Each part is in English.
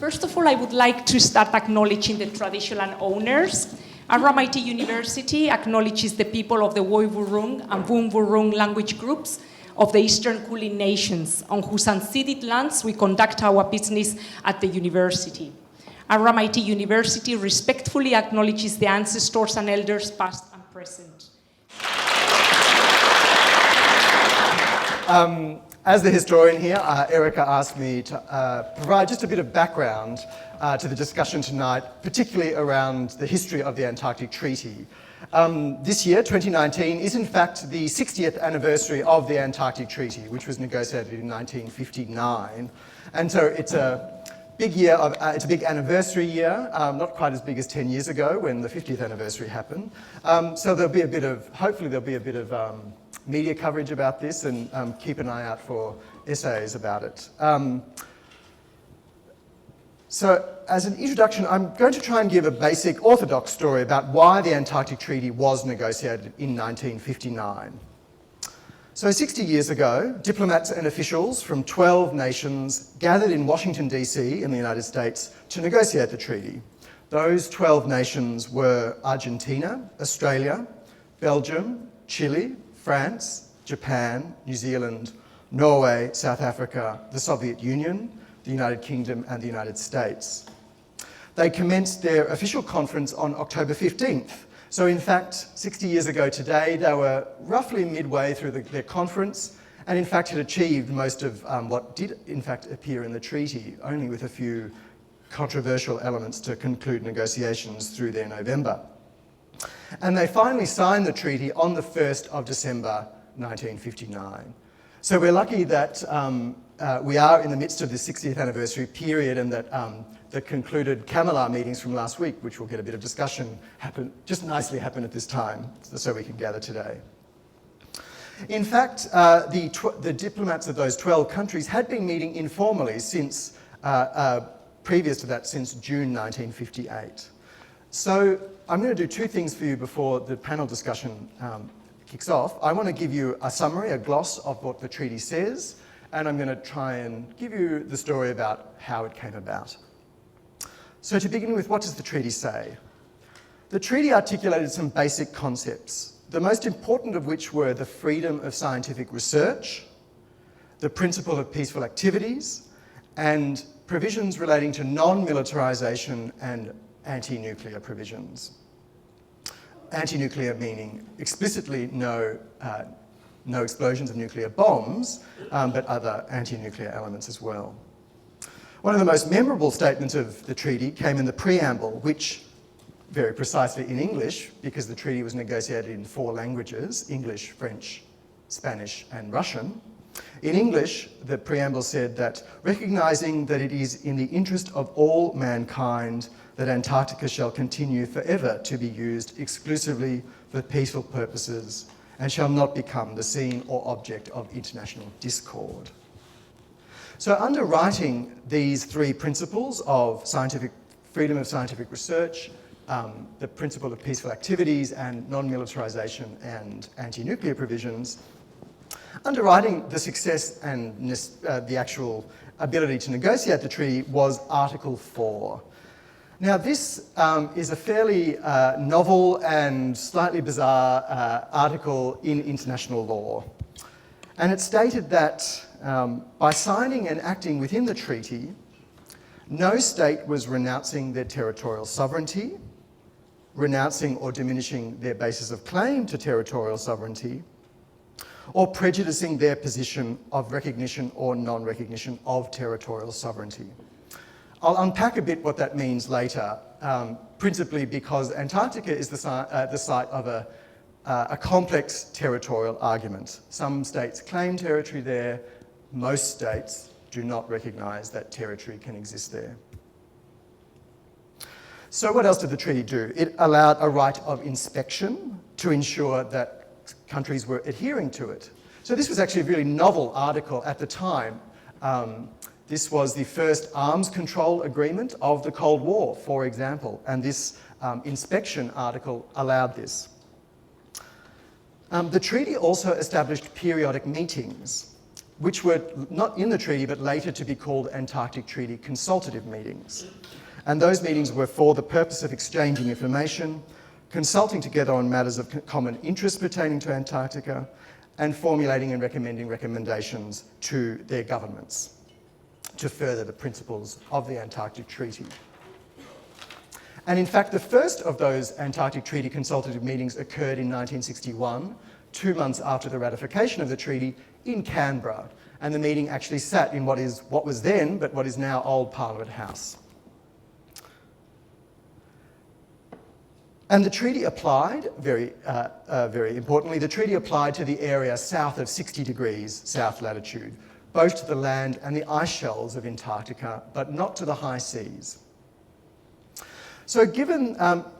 First of all, I would like to start acknowledging the traditional owners. RMIT University acknowledges the people of the Woiwurrung and Wurrung language groups of the Eastern Kulin Nations, on whose unceded lands we conduct our business at the university. RMIT University respectfully acknowledges the ancestors and elders past and present. As the historian here, Erica asked me to provide just a bit of background to the discussion tonight, particularly around the history of the Antarctic Treaty. This year, 2019, is in fact the 60th anniversary of the Antarctic Treaty, which was negotiated in 1959. And so it's a big year, it's a big anniversary year, not quite as big as 10 years ago when the 50th anniversary happened. So there'll be a bit of, hopefully there'll be a bit of media coverage about this, and keep an eye out for essays about it. So as an introduction, I'm going to try and give a basic orthodox story about why the Antarctic Treaty was negotiated in 1959. So 60 years ago, diplomats and officials from 12 nations gathered in Washington, DC in the United States to negotiate the treaty. Those 12 nations were Argentina, Australia, Belgium, Chile, France, Japan, New Zealand, Norway, South Africa, the Soviet Union, the United Kingdom, and the United States. They commenced their official conference on October 15th. So in fact, 60 years ago today, they were roughly midway through their conference, and in fact had achieved most of what did in fact appear in the treaty, only with a few controversial elements to conclude negotiations through their November. And they finally signed the treaty on the 1st of December 1959. So we're lucky that we are in the midst of the 60th anniversary period, and that the concluded Kamilar meetings from last week, which we'll get a bit of discussion, just nicely happened at this time, so we can gather today. In fact, the diplomats of those 12 countries had been meeting informally since, previous to that, since June 1958. So I'm going to do two things for you before the panel discussion kicks off. I want to give you a summary, a gloss of what the treaty says, and I'm going to try and give you the story about how it came about. So to begin with, what does the treaty say? The treaty articulated some basic concepts, the most important of which were the freedom of scientific research, the principle of peaceful activities, and provisions relating to non-militarization and anti-nuclear provisions. Anti-nuclear meaning explicitly no explosions of nuclear bombs, but other anti-nuclear elements as well. One of the most memorable statements of the treaty came in the preamble, which, very precisely in English, because the treaty was negotiated in 4 languages, English, French, Spanish, and Russian. In English, the preamble said that, recognizing that it is in the interest of all mankind that Antarctica shall continue forever to be used exclusively for peaceful purposes and shall not become the scene or object of international discord. So underwriting these 3 principles of freedom of scientific research, the principle of peaceful activities, and non-militarization and anti-nuclear provisions, underwriting the success and the actual ability to negotiate the treaty was Article 4. Now this is a fairly novel and slightly bizarre article in international law. And it stated that by signing and acting within the treaty, no state was renouncing their territorial sovereignty, renouncing or diminishing their basis of claim to territorial sovereignty, or prejudicing their position of recognition or non-recognition of territorial sovereignty. I'll unpack a bit what that means later, principally because Antarctica is the site of a complex territorial argument. Some states claim territory there, most states do not recognise that territory can exist there. So what else did the treaty do? It allowed a right of inspection to ensure that countries were adhering to it. So this was actually a really novel article at the time. This was the first arms control agreement of the Cold War, for example, and this inspection article allowed this. The treaty also established periodic meetings which were not in the treaty but later to be called Antarctic Treaty Consultative Meetings. And those meetings were for the purpose of exchanging information, consulting together on matters of common interest pertaining to Antarctica, and formulating and recommending recommendations to their governments to further the principles of the Antarctic Treaty. And in fact, the first of those Antarctic Treaty Consultative Meetings occurred in 1961, 2 months after the ratification of the treaty, in Canberra. And the meeting actually sat in what was then, but what is now Old Parliament House. And the treaty applied, very importantly, the treaty applied to the area south of 60 degrees south latitude, both to the land and the ice shelves of Antarctica, but not to the high seas. So given,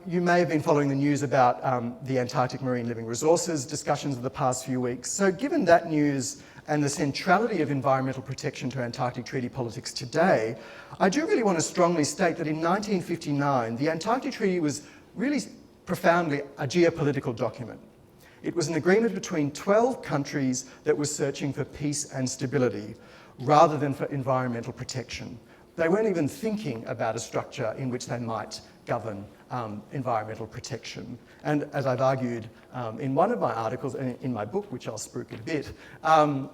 you may have been following the news about the Antarctic marine living resources discussions of the past few weeks. So given that news and the centrality of environmental protection to Antarctic treaty politics today, I do really want to strongly state that in 1959, the Antarctic Treaty was really profoundly a geopolitical document. It was an agreement between 12 countries that was searching for peace and stability rather than for environmental protection. They weren't even thinking about a structure in which they might govern environmental protection. And as I've argued in one of my articles, and in my book, which I'll spruik a bit,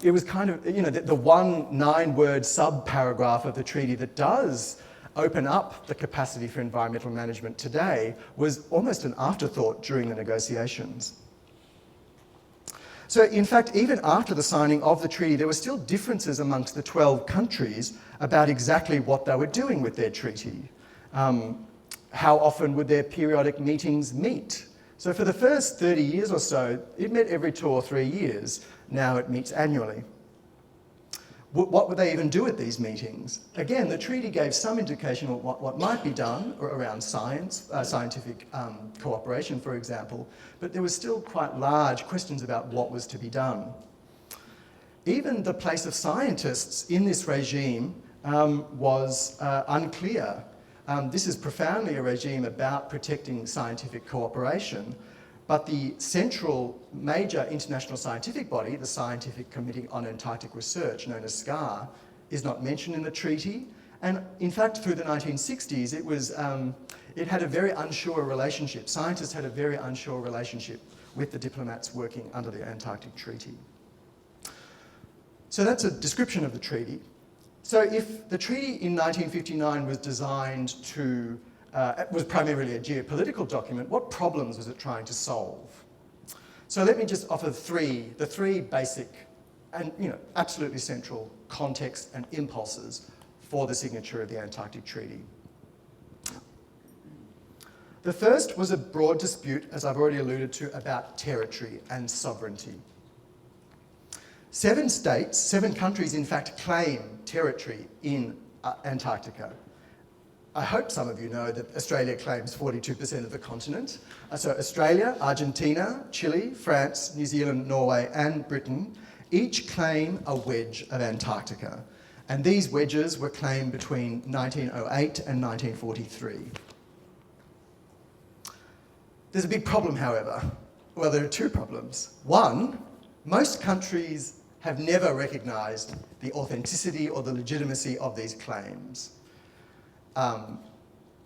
it was kind of, the one 9-word sub-paragraph of the treaty that does open up the capacity for environmental management today was almost an afterthought during the negotiations. So in fact, even after the signing of the treaty, there were still differences amongst the 12 countries about exactly what they were doing with their treaty. How often would their periodic meetings meet? So for the first 30 years or so, it met every 2 or 3 years. Now it meets annually. What would they even do at these meetings? Again, the treaty gave some indication of what might be done around scientific cooperation, for example, but there was still quite large questions about what was to be done. Even the place of scientists in this regime was unclear. This is profoundly a regime about protecting scientific cooperation, but the central major international scientific body, the Scientific Committee on Antarctic Research, known as SCAR, is not mentioned in the treaty. And in fact, through the 1960s, it had a very unsure relationship. Scientists had a very unsure relationship with the diplomats working under the Antarctic Treaty. So that's a description of the treaty. So if the treaty in 1959 was designed to was primarily a geopolitical document, what problems was it trying to solve? So let me just offer the three basic and absolutely central context and impulses for the signature of the Antarctic Treaty. The first was a broad dispute, as I've already alluded to, about territory and sovereignty. 7 states, 7 countries in fact, claim territory in Antarctica. I hope some of you know that Australia claims 42% of the continent. So Australia, Argentina, Chile, France, New Zealand, Norway and Britain each claim a wedge of Antarctica. And these wedges were claimed between 1908 and 1943. There's a big problem, however. Well, there are 2 problems. One, most countries have never recognised the authenticity or the legitimacy of these claims.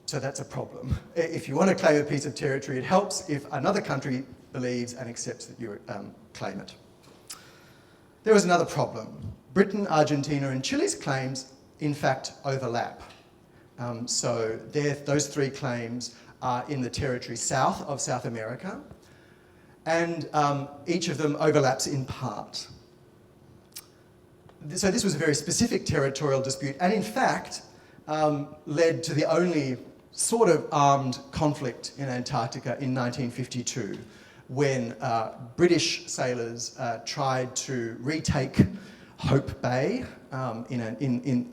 So that's a problem. If you want to claim a piece of territory, it helps if another country believes and accepts that you claim it. There was another problem. Britain, Argentina and Chile's claims, in fact, overlap. So those 3 claims are in the territory south of South America, and each of them overlaps in part. So this was a very specific territorial dispute, and in fact, led to the only sort of armed conflict in Antarctica in 1952, when British sailors tried to retake Hope Bay in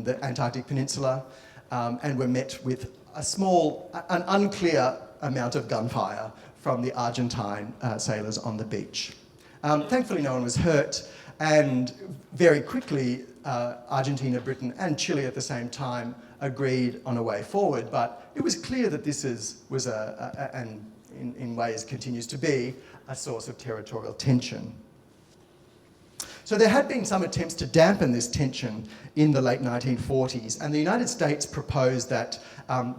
the Antarctic Peninsula, and were met with an unclear amount of gunfire from the Argentine sailors on the beach. Thankfully, no one was hurt, and very quickly, Argentina, Britain and Chile at the same time agreed on a way forward, but it was clear that this was and in ways continues to be, a source of territorial tension. So there had been some attempts to dampen this tension in the late 1940s, and the United States proposed that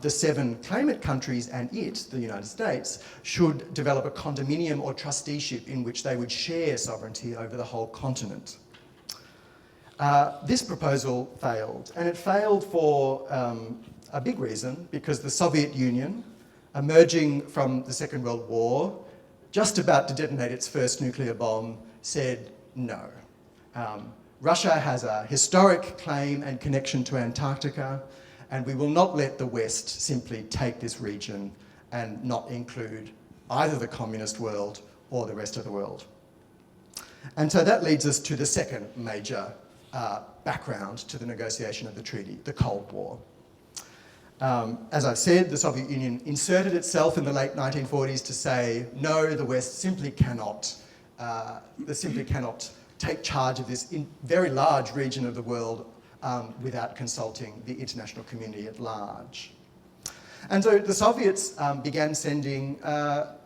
the 7 claimant countries and it, the United States, should develop a condominium or trusteeship in which they would share sovereignty over the whole continent. This proposal failed, and it failed for a big reason, because the Soviet Union, emerging from the Second World War, just about to detonate its first nuclear bomb, said no. Russia has a historic claim and connection to Antarctica, and we will not let the West simply take this region and not include either the communist world or the rest of the world. And so that leads us to the second major background to the negotiation of the treaty, the Cold War. As I've said, the Soviet Union inserted itself in the late 1940s to say, no, the West simply cannot take charge of this very large region of the world without consulting the international community at large. And so the Soviets began sending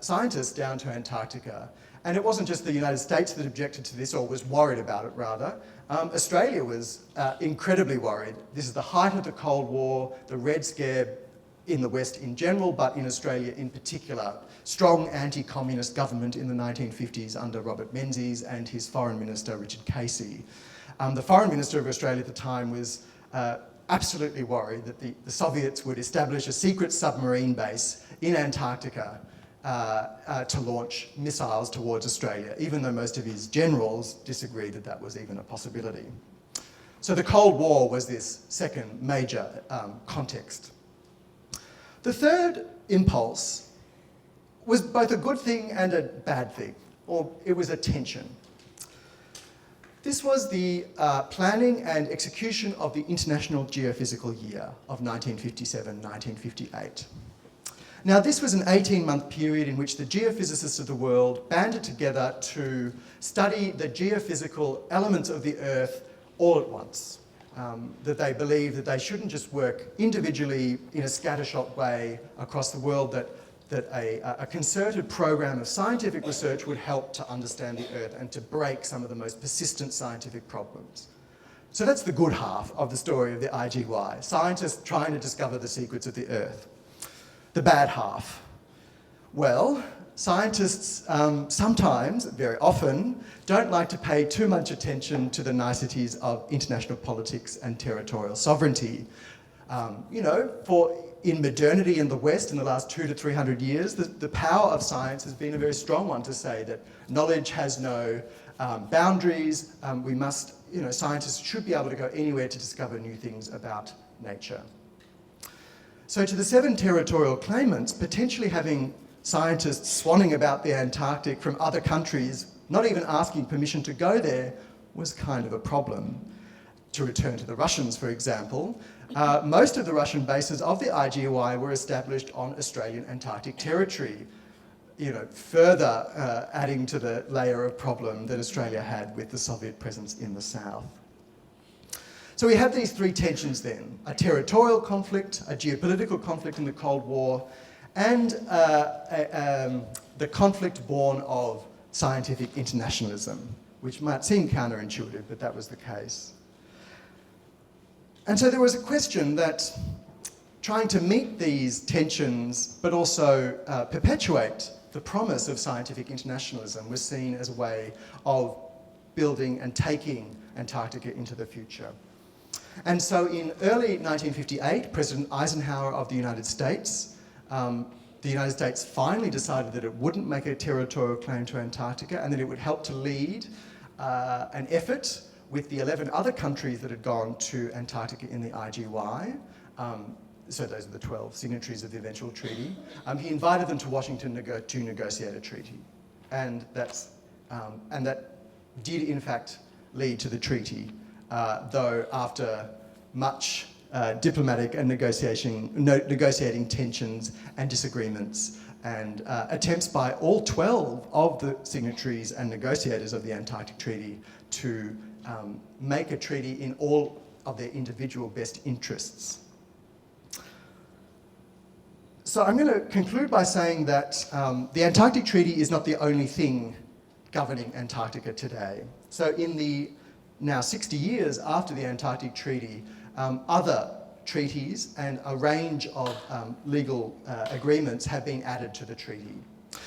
scientists down to Antarctica. And it wasn't just the United States that objected to this, or was worried about it rather. Australia was incredibly worried. This is the height of the Cold War, the Red Scare in the West in general, but in Australia in particular. Strong anti-communist government in the 1950s under Robert Menzies and his Foreign Minister, Richard Casey. The Foreign Minister of Australia at the time was absolutely worried that the Soviets would establish a secret submarine base in Antarctica to launch missiles towards Australia, even though most of his generals disagreed that that was even a possibility. So the Cold War was this second major context. The third impulse was both a good thing and a bad thing, or it was a tension. This was the planning and execution of the International Geophysical Year of 1957-1958. Now, this was an 18-month period in which the geophysicists of the world banded together to study the geophysical elements of the Earth all at once. That they believed that they shouldn't just work individually in a scattershot way across the world, that a concerted program of scientific research would help to understand the Earth and to break some of the most persistent scientific problems. So that's the good half of the story of the IGY, scientists trying to discover the secrets of the Earth. The bad half. Well, scientists sometimes, very often, don't like to pay too much attention to the niceties of international politics and territorial sovereignty. In modernity in the West in the last 200 to 300 years, the power of science has been a very strong one to say that knowledge has no boundaries. Scientists should be able to go anywhere to discover new things about nature. So to the 7 territorial claimants, potentially having scientists swanning about the Antarctic from other countries, not even asking permission to go there, was kind of a problem. To return to the Russians, for example, most of the Russian bases of the IGY were established on Australian Antarctic territory, further adding to the layer of problem that Australia had with the Soviet presence in the south. So we have these 3 tensions then: a territorial conflict, a geopolitical conflict in the Cold War, and the conflict born of scientific internationalism, which might seem counterintuitive, but that was the case. And so there was a question that trying to meet these tensions, but also perpetuate the promise of scientific internationalism, was seen as a way of building and taking Antarctica into the future. And so in early 1958, President Eisenhower of the United States finally decided that it wouldn't make a territorial claim to Antarctica, and that it would help to lead an effort with the 11 other countries that had gone to Antarctica in the IGY. So those are the 12 signatories of the eventual treaty. He invited them to Washington to negotiate a treaty. And that did in fact lead to the treaty, though after much diplomatic and negotiating tensions and disagreements, and attempts by all 12 of the signatories and negotiators of the Antarctic Treaty to make a treaty in all of their individual best interests. So I'm going to conclude by saying that the Antarctic Treaty is not the only thing governing Antarctica today. So in the now 60 years after the Antarctic Treaty, other treaties and a range of legal agreements have been added to the treaty.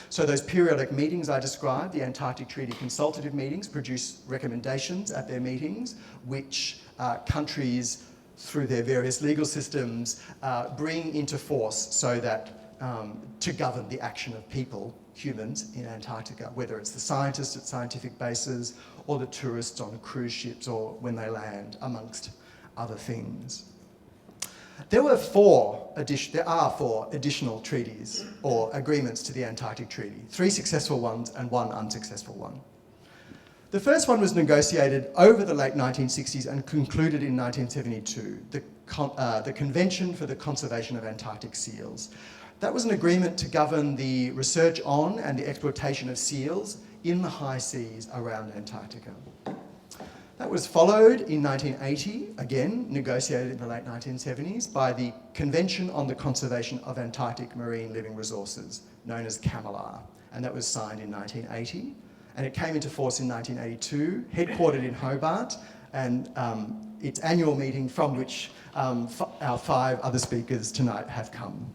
So those periodic meetings I described, the Antarctic Treaty consultative meetings, produce recommendations at their meetings, which countries, through their various legal systems, bring into force so that to govern the action of people, humans, in Antarctica, whether it's the scientists at scientific bases or the tourists on cruise ships or when they land, amongst other things. There are four additional treaties or agreements to the Antarctic Treaty, 3 successful ones and 1 unsuccessful one. The first one was negotiated over the late 1960s and concluded in 1972, the Convention for the Conservation of Antarctic Seals. That was an agreement to govern the research on and the exploitation of seals in the high seas around Antarctica. That was followed in 1980, again negotiated in the late 1970s, by the Convention on the Conservation of Antarctic Marine Living Resources, known as CAMLR, and that was signed in 1980. And it came into force in 1982, headquartered in Hobart, and its annual meeting from which our 5 other speakers tonight have come.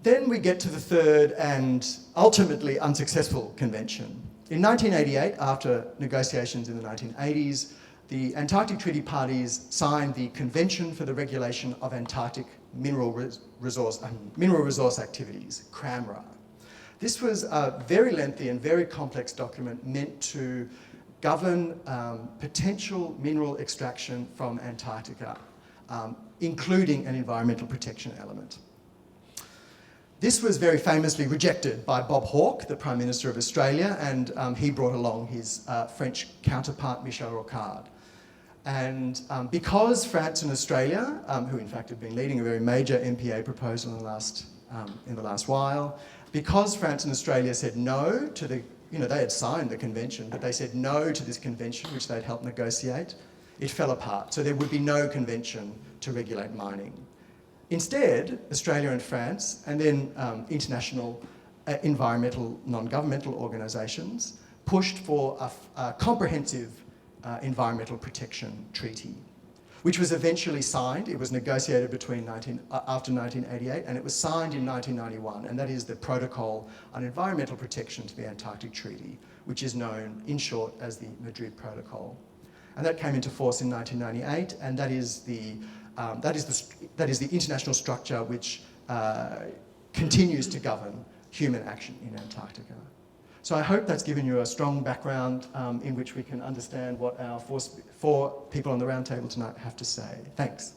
Then we get to the third and ultimately unsuccessful convention. In 1988, after negotiations in the 1980s, the Antarctic Treaty parties signed the Convention for the Regulation of Antarctic Mineral Resource Activities, CRAMRA. This was a very lengthy and very complex document meant to govern potential mineral extraction from Antarctica, including an environmental protection element. This was very famously rejected by Bob Hawke, the Prime Minister of Australia, and he brought along his French counterpart, Michel Rocard. And because France and Australia, who in fact have been leading a very major MPA proposal in the last while, because France and Australia said no to the, they had signed the convention, but they said no to this convention, which they'd helped negotiate, it fell apart. So there would be no convention to regulate mining. Instead, Australia and France, and then international environmental non-governmental organisations, pushed for a comprehensive environmental protection treaty, which was eventually signed. It was negotiated after 1988, and it was signed in 1991, and that is the Protocol on Environmental Protection to the Antarctic Treaty, which is known, in short, as the Madrid Protocol. And that came into force in 1998, and that is the international structure which continues to govern human action in Antarctica. So I hope that's given you a strong background in which we can understand what our four people on the round table tonight have to say. Thanks.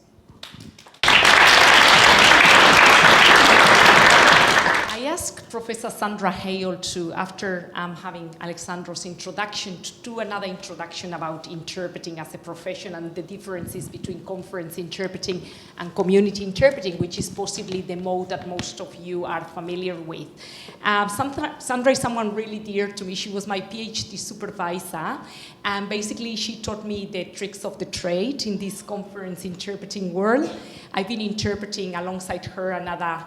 I asked Professor Sandra Hale to, after having Alexandros' introduction, to do another introduction about interpreting as a profession and the differences between conference interpreting and community interpreting, which is possibly the mode that most of you are familiar with. Sandra is someone really dear to me. She was my PhD supervisor, and basically she taught me the tricks of the trade in this conference interpreting world. I've been interpreting alongside her and other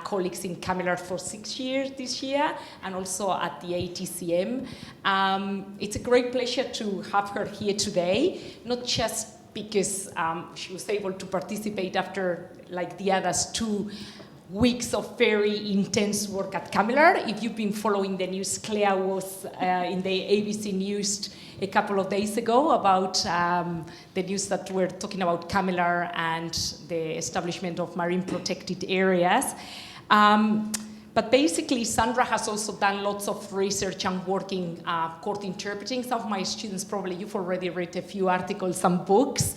colleagues in CAMLR for 6 years this year, and also at the ATCM. It's a great pleasure to have her here today, not just because she was able to participate after, like the others, 2 weeks of very intense work at CAMLR. If you've been following the news, Claire was in the ABC News a couple of days ago about the news that we're talking about CAMLR and the establishment of marine protected areas. But basically, Sandra has also done lots of research and work in court interpreting. Some of my students, probably you've already read a few articles and books.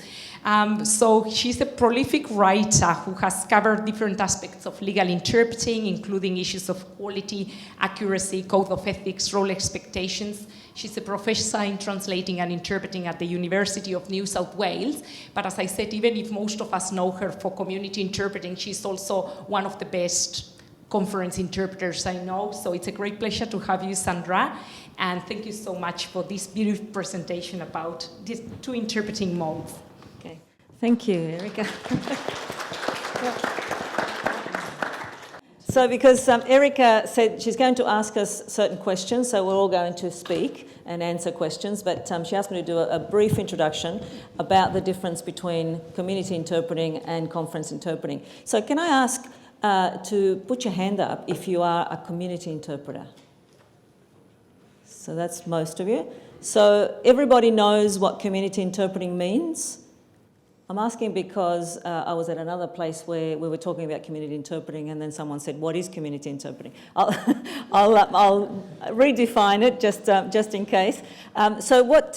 So she's a prolific writer who has covered different aspects of legal interpreting, including issues of quality, accuracy, code of ethics, role expectations. She's a professor in translating and interpreting at the University of New South Wales. But as I said, even if most of us know her for community interpreting, she's also one of the best conference interpreters I know. So it's a great pleasure to have you, Sandra. And thank you so much for this beautiful presentation about these 2 interpreting modes. Okay. Thank you, Erika. So because Erica said she's going to ask us certain questions, so we're all going to speak and answer questions, but she asked me to do a brief introduction about the difference between community interpreting and conference interpreting. So can I ask to put your hand up if you are a community interpreter? So that's most of you. So everybody knows what community interpreting means? I'm asking because I was at another place where we were talking about community interpreting, and then someone said, "What is community interpreting?" I'll redefine it just in case. So what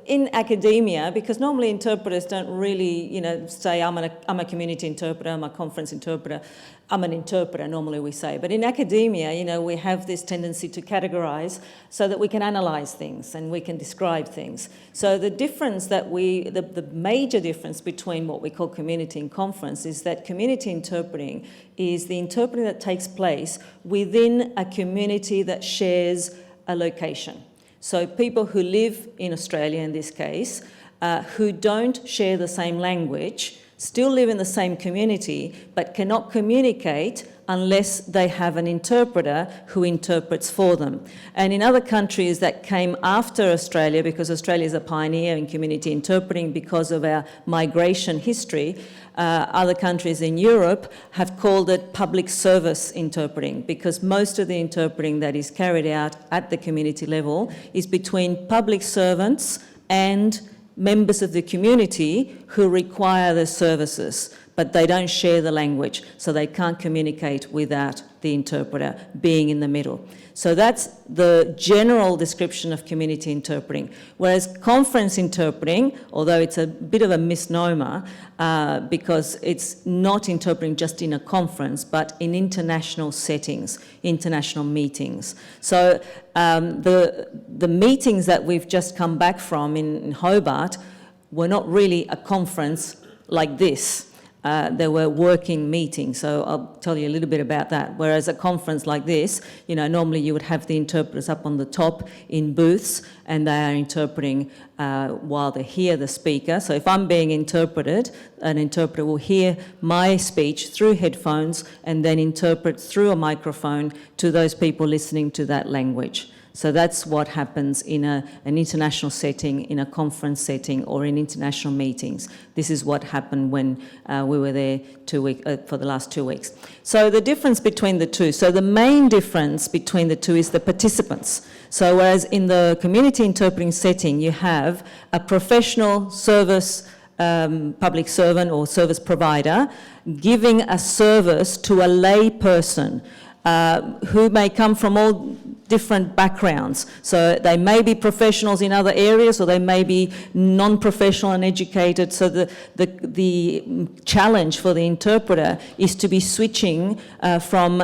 in academia, because normally interpreters don't really, say I'm a community interpreter, I'm a conference interpreter. I'm an interpreter, normally we say. But in academia, we have this tendency to categorise so that we can analyse things and we can describe things. So the difference that the major difference between what we call community and conference is that community interpreting is the interpreting that takes place within a community that shares a location. So people who live in Australia, in this case, who don't share the same language, still live in the same community, but cannot communicate unless they have an interpreter who interprets for them. And in other countries that came after Australia, because Australia is a pioneer in community interpreting because of our migration history, other countries in Europe have called it public service interpreting, because most of the interpreting that is carried out at the community level is between public servants and members of the community who require the services, but they don't share the language, so they can't communicate without the interpreter being in the middle. So that's the general description of community interpreting. Whereas conference interpreting, although it's a bit of a misnomer, because it's not interpreting just in a conference, but in international settings, international meetings. So the meetings that we've just come back from in Hobart were not really a conference like this. There were working meetings, so I'll tell you a little bit about that. Whereas a conference like this, normally you would have the interpreters up on the top in booths, and they are interpreting while they hear the speaker. So if I'm being interpreted, an interpreter will hear my speech through headphones and then interpret through a microphone to those people listening to that language. So that's what happens in an international setting, in a conference setting, or in international meetings. This is what happened when we were there for the last 2 weeks. So the difference between the two. So the main difference between the two is the participants. So whereas in the community interpreting setting, you have a professional service public servant or service provider giving a service to a lay person who may come from all different backgrounds. So they may be professionals in other areas, or they may be non-professional and educated. So the challenge for the interpreter is to be switching from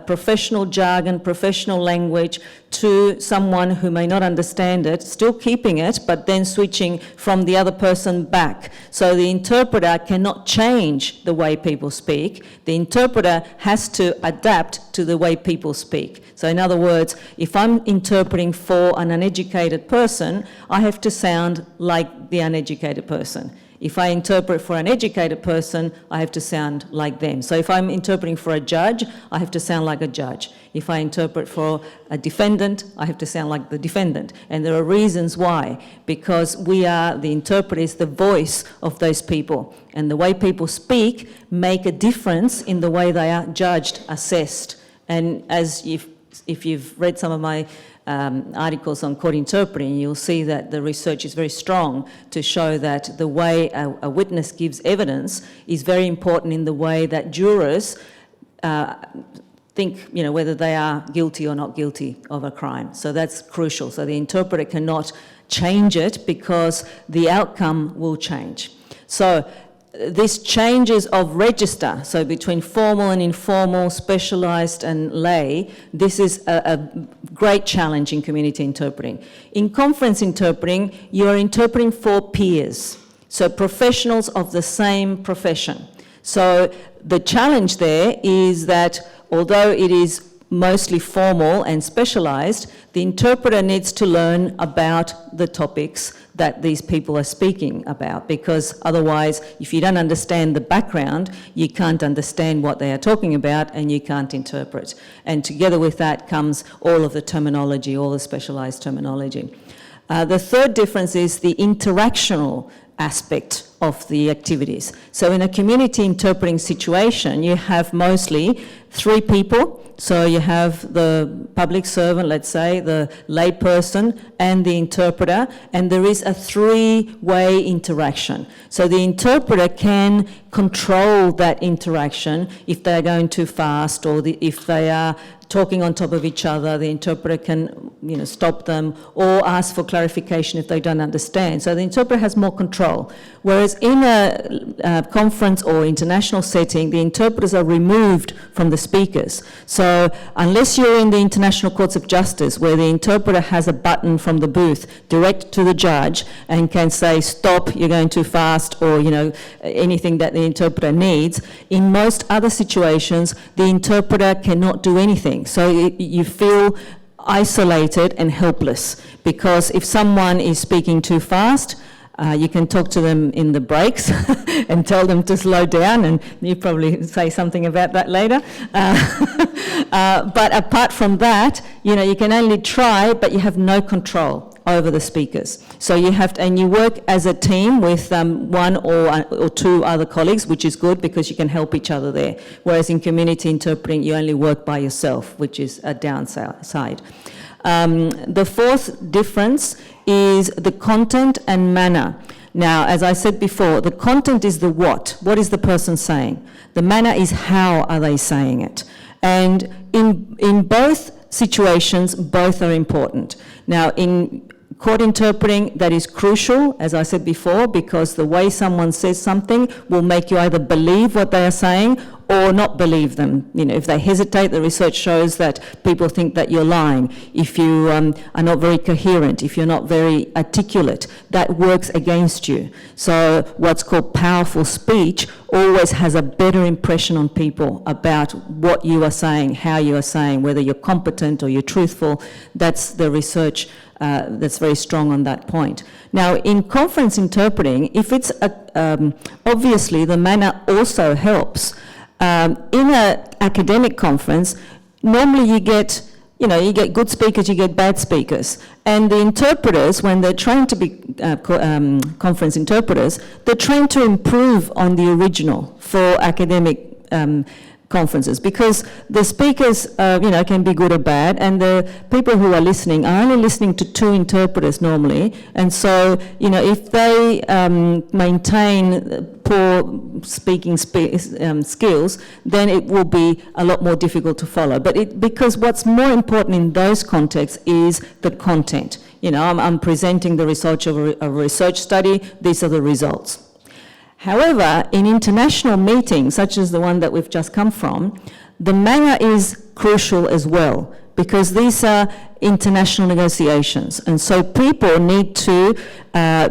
professional jargon, professional language, to someone who may not understand it, still keeping it, but then switching from the other person back. So the interpreter cannot change the way people speak. The interpreter has to adapt to the way people speak. So in other words, if I'm interpreting for an uneducated person, I have to sound like the uneducated person. If I interpret for an educated person, I have to sound like them. So if I'm interpreting for a judge, I have to sound like a judge. If I interpret for a defendant, I have to sound like the defendant. And there are reasons why. Because the interpreter is the voice of those people. And the way people speak make a difference in the way they are judged, assessed. And if you've read some of my articles on court interpreting, you'll see that the research is very strong to show that the way a witness gives evidence is very important in the way that jurors think, whether they are guilty or not guilty of a crime. So that's crucial. So the interpreter cannot change it because the outcome will change. So this changes of register, so between formal and informal, specialised and lay, this is a great challenge in community interpreting. In conference interpreting, you are interpreting for peers, so professionals of the same profession. So the challenge there is that although it is mostly formal and specialized, the interpreter needs to learn about the topics that these people are speaking about, because otherwise, if you don't understand the background, you can't understand what they are talking about and you can't interpret. And together with that comes all of the terminology, all the specialized terminology. The third difference is the interactional aspect of the activities. So in a community interpreting situation, you have mostly 3 people. So you have the public servant, let's say, the layperson and the interpreter, and there is a 3-way interaction. So the interpreter can control that interaction if they're going too fast, or if they are talking on top of each other. The interpreter can, stop them or ask for clarification if they don't understand. So the interpreter has more control. Whereas in a conference or international setting, the interpreters are removed from the speakers. So unless you're in the International Courts of Justice, where the interpreter has a button from the booth direct to the judge and can say, stop, you're going too fast, or anything that the interpreter needs, in most other situations, the interpreter cannot do anything. So you feel isolated and helpless, because if someone is speaking too fast, you can talk to them in the breaks and tell them to slow down, and you probably say something about that later. But apart from that, you can only try, but you have no control over the speakers. So you have to, and you work as a team with 1 or 2 other colleagues, which is good because you can help each other there. Whereas in community interpreting, you only work by yourself, which is a downside. The fourth difference is the content and manner. Now, as I said before, the content is the what. What is the person saying? The manner is how are they saying it. And in both situations, both are important. Now, in court interpreting, that is crucial, as I said before, because the way someone says something will make you either believe what they are saying or not believe them. If they hesitate, the research shows that people think that you're lying. If you are not very coherent, if you're not very articulate, that works against you. So what's called powerful speech always has a better impression on people about what you are saying, how you are saying, whether you're competent or you're truthful. That's the research that's very strong on that point. Now, in conference interpreting, if it's obviously the manner also helps. In an academic conference, normally you get good speakers, you get bad speakers. And the interpreters, when they're trained to be conference interpreters, they're trained to improve on the original for academic conferences, because the speakers, can be good or bad, and the people who are listening are only listening to 2 interpreters normally, and so, if they maintain poor speaking skills, then it will be a lot more difficult to follow. But because what's more important in those contexts is the content. I'm presenting the results of a research study, these are the results. However, in international meetings, such as the one that we've just come from, the manner is crucial as well, because these are international negotiations. And so people need to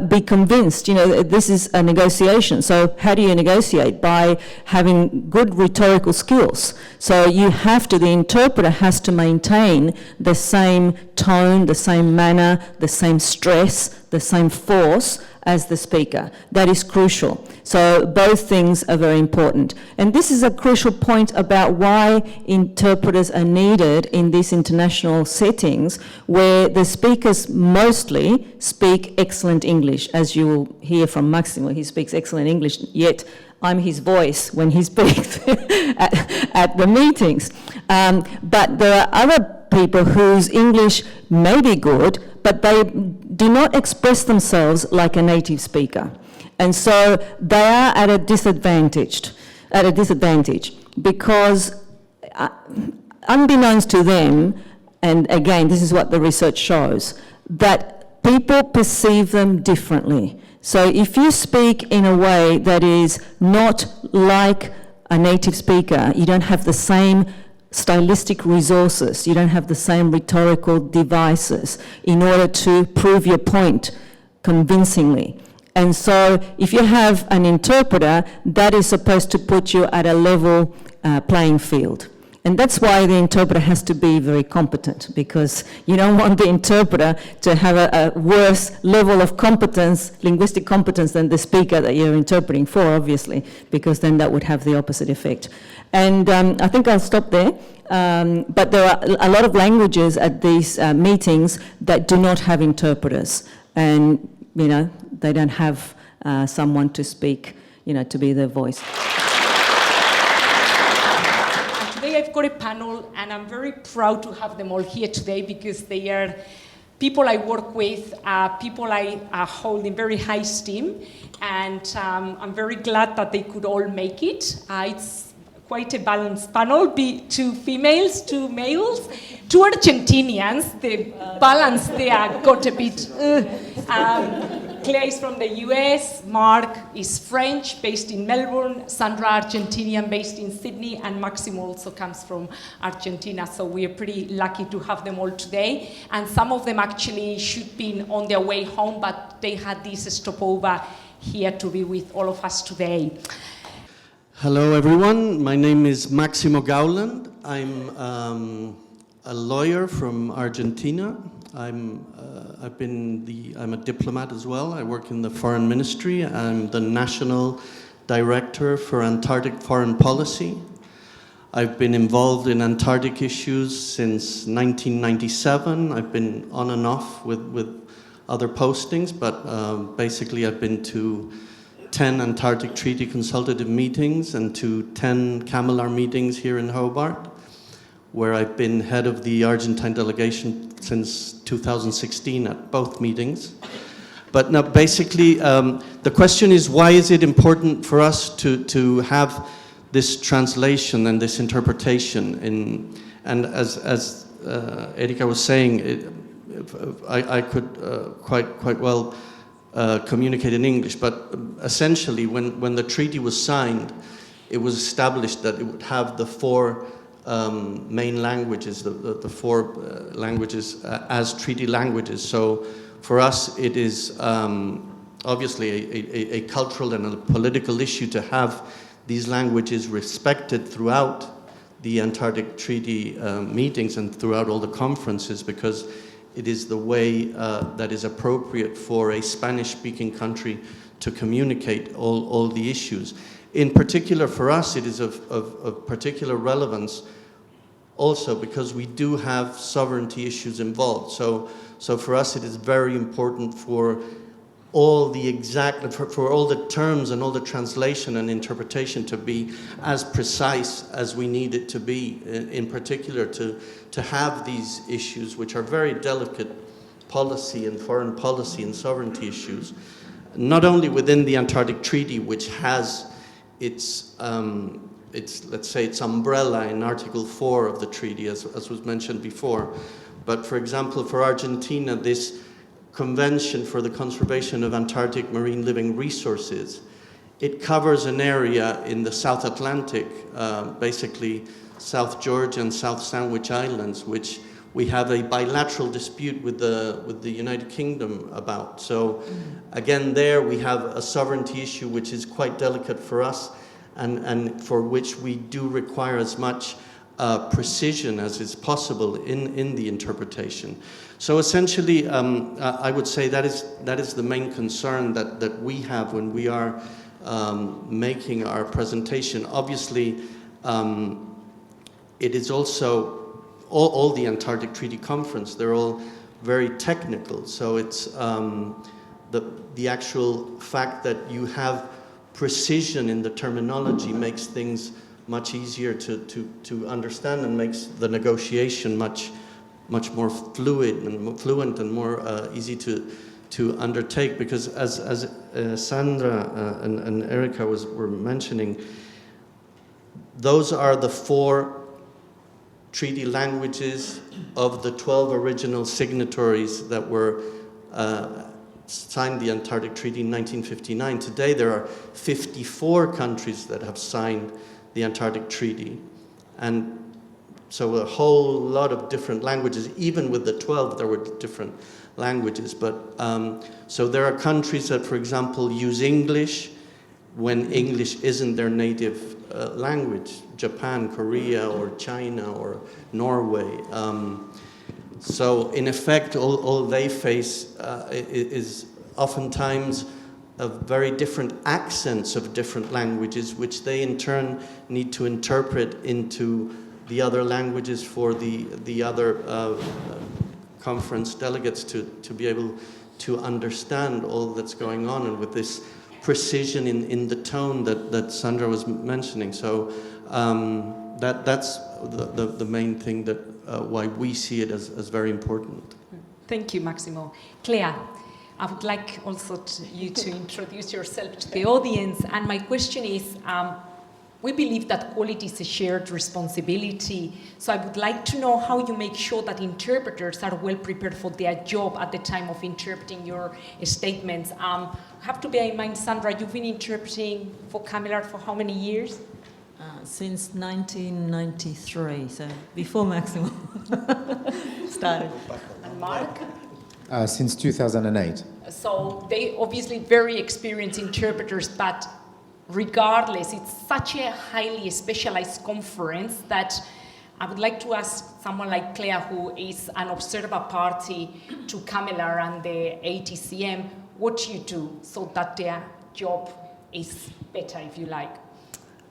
be convinced, this is a negotiation. So how do you negotiate? By having good rhetorical skills. So the interpreter has to maintain the same tone, the same manner, the same stress, the same force as the speaker. That is crucial. So both things are very important. And this is a crucial point about why interpreters are needed in these international settings, where the speakers mostly speak excellent English. As you will hear from Maximo, he speaks excellent English, yet I'm his voice when he speaks at the meetings. But there are other people whose English may be good, but they do not express themselves like a native speaker. And so they are at a disadvantage, because unbeknownst to them, and again, this is what the research shows, that people perceive them differently. So if you speak in a way that is not like a native speaker, you don't have the same stylistic resources, you don't have the same rhetorical devices in order to prove your point convincingly. And so if you have an interpreter, that is supposed to put you at a level playing field. And that's why the interpreter has to be very competent, because you don't want the interpreter to have a worse level of competence, linguistic competence, than the speaker that you're interpreting for, obviously, because then that would have the opposite effect. And I think I'll stop there. But there are a lot of languages at these meetings that do not have interpreters. And, you know, they don't have someone to speak, you know, to be their voice. Today I've got a panel, and I'm very proud to have them all here today because they are people I work with, people I hold in very high esteem, and I'm very glad that they could all make it. It's quite a balanced panel, two females, two males, two Argentinians. The balance there got a bit... Claire is from the US, Mark is French, based in Melbourne, Sandra, Argentinian, based in Sydney, and Maximo also comes from Argentina, so we are pretty lucky to have them all today. And some of them actually should be on their way home, but they had this stopover here to be with all of us today. Hello everyone, my name is Maximo Gauland. I'm a lawyer from Argentina. I'm a diplomat as well. I work in the foreign ministry. I'm the national director for Antarctic foreign policy. I've been involved in Antarctic issues since 1997. I've been on and off with other postings, but basically I've been to 10 Antarctic Treaty consultative meetings and to 10 CAMELAR meetings here in Hobart, where I've been head of the Argentine delegation since 2016 at both meetings. But now basically, the question is, why is it important for us to have this translation and this interpretation? And as Erika was saying, I could quite well communicate in English, but essentially when the treaty was signed, it was established that it would have the four main languages, the four languages as treaty languages. So for us it is obviously a cultural and a political issue to have these languages respected throughout the Antarctic Treaty meetings and throughout all the conferences, because it is the way that is appropriate for a Spanish-speaking country to communicate all the issues. In particular, for us, it is of particular relevance also because we do have sovereignty issues involved. So for us, it is very important for all the for all the terms and all the translation and interpretation to be as precise as we need it to be, in particular to have these issues, which are very delicate policy and foreign policy and sovereignty issues, not only within the Antarctic Treaty, which has its let's say its umbrella in Article 4 of the treaty, as was mentioned before, but for example, for Argentina, this Convention for the Conservation of Antarctic Marine Living Resources, it covers an area in the South Atlantic, basically South Georgia and South Sandwich Islands, which we have a bilateral dispute with the United Kingdom about. So again, there we have a sovereignty issue which is quite delicate for us, and for which we do require as much precision as is possible in the interpretation. So essentially, I would say that is the main concern that we have when we are making our presentation. Obviously, it is also all the Antarctic Treaty Conference, they're all very technical. So it's the actual fact that you have precision in the terminology makes things much easier to understand and makes the negotiation much more fluid and fluent and more easy to undertake, because as Sandra and Erika were mentioning, those are the four treaty languages of the 12 original signatories that were signed the Antarctic Treaty in 1959. Today there are 54 countries that have signed the Antarctic Treaty, and so a whole lot of different languages. Even with the 12 there were different languages, but so there are countries that, for example, use English when English isn't their native language, Japan, Korea, or China, or Norway. So in effect, all they face is oftentimes very different accents of different languages, which they in turn need to interpret into the other languages for the other conference delegates to be able to understand all that's going on, and with this precision in the tone that Sandra was mentioning. So that's the main thing that why we see it as very important. Thank you, Maximo. Clea, I would like also you to introduce yourself to the audience. And my question is, we believe that quality is a shared responsibility. So I would like to know how you make sure that interpreters are well prepared for their job at the time of interpreting your statements. Have to bear in mind, Sandra, you've been interpreting for Camilar for how many years? Since 1993, so before Maximo started. And Mark? Since 2008. So they obviously very experienced interpreters, but regardless, it's such a highly specialized conference that I would like to ask someone like Clea, who is an observer party to Camilar and the ATCM, what you do so that their job is better, if you like.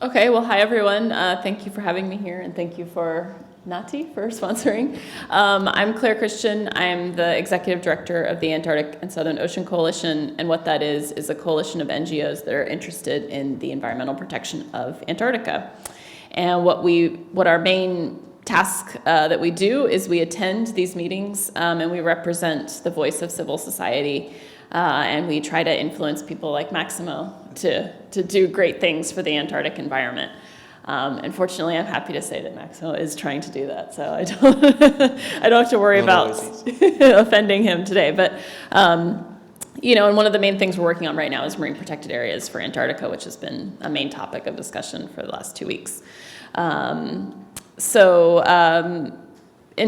Okay, well, hi everyone. Thank you for having me here, and thank you for Nati for sponsoring. I'm Claire Christian. I'm the executive director of the Antarctic and Southern Ocean Coalition, and what that is a coalition of NGOs that are interested in the environmental protection of Antarctica. And what our main task that we do is we attend these meetings and we represent the voice of civil society, and we try to influence people like Maximo to do great things for the Antarctic environment. Unfortunately, I'm happy to say that Maximo is trying to do that, so I don't have to worry about offending him today. But and one of the main things we're working on right now is marine protected areas for Antarctica, which has been a main topic of discussion for the last 2 weeks. In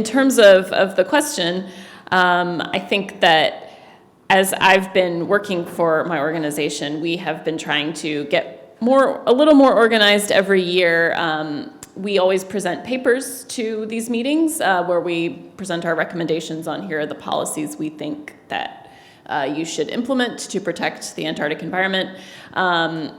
terms of the question, I think that as I've been working for my organization, we have been trying to get a little more organized every year. We always present papers to these meetings where we present our recommendations on here are the policies we think that you should implement to protect the Antarctic environment.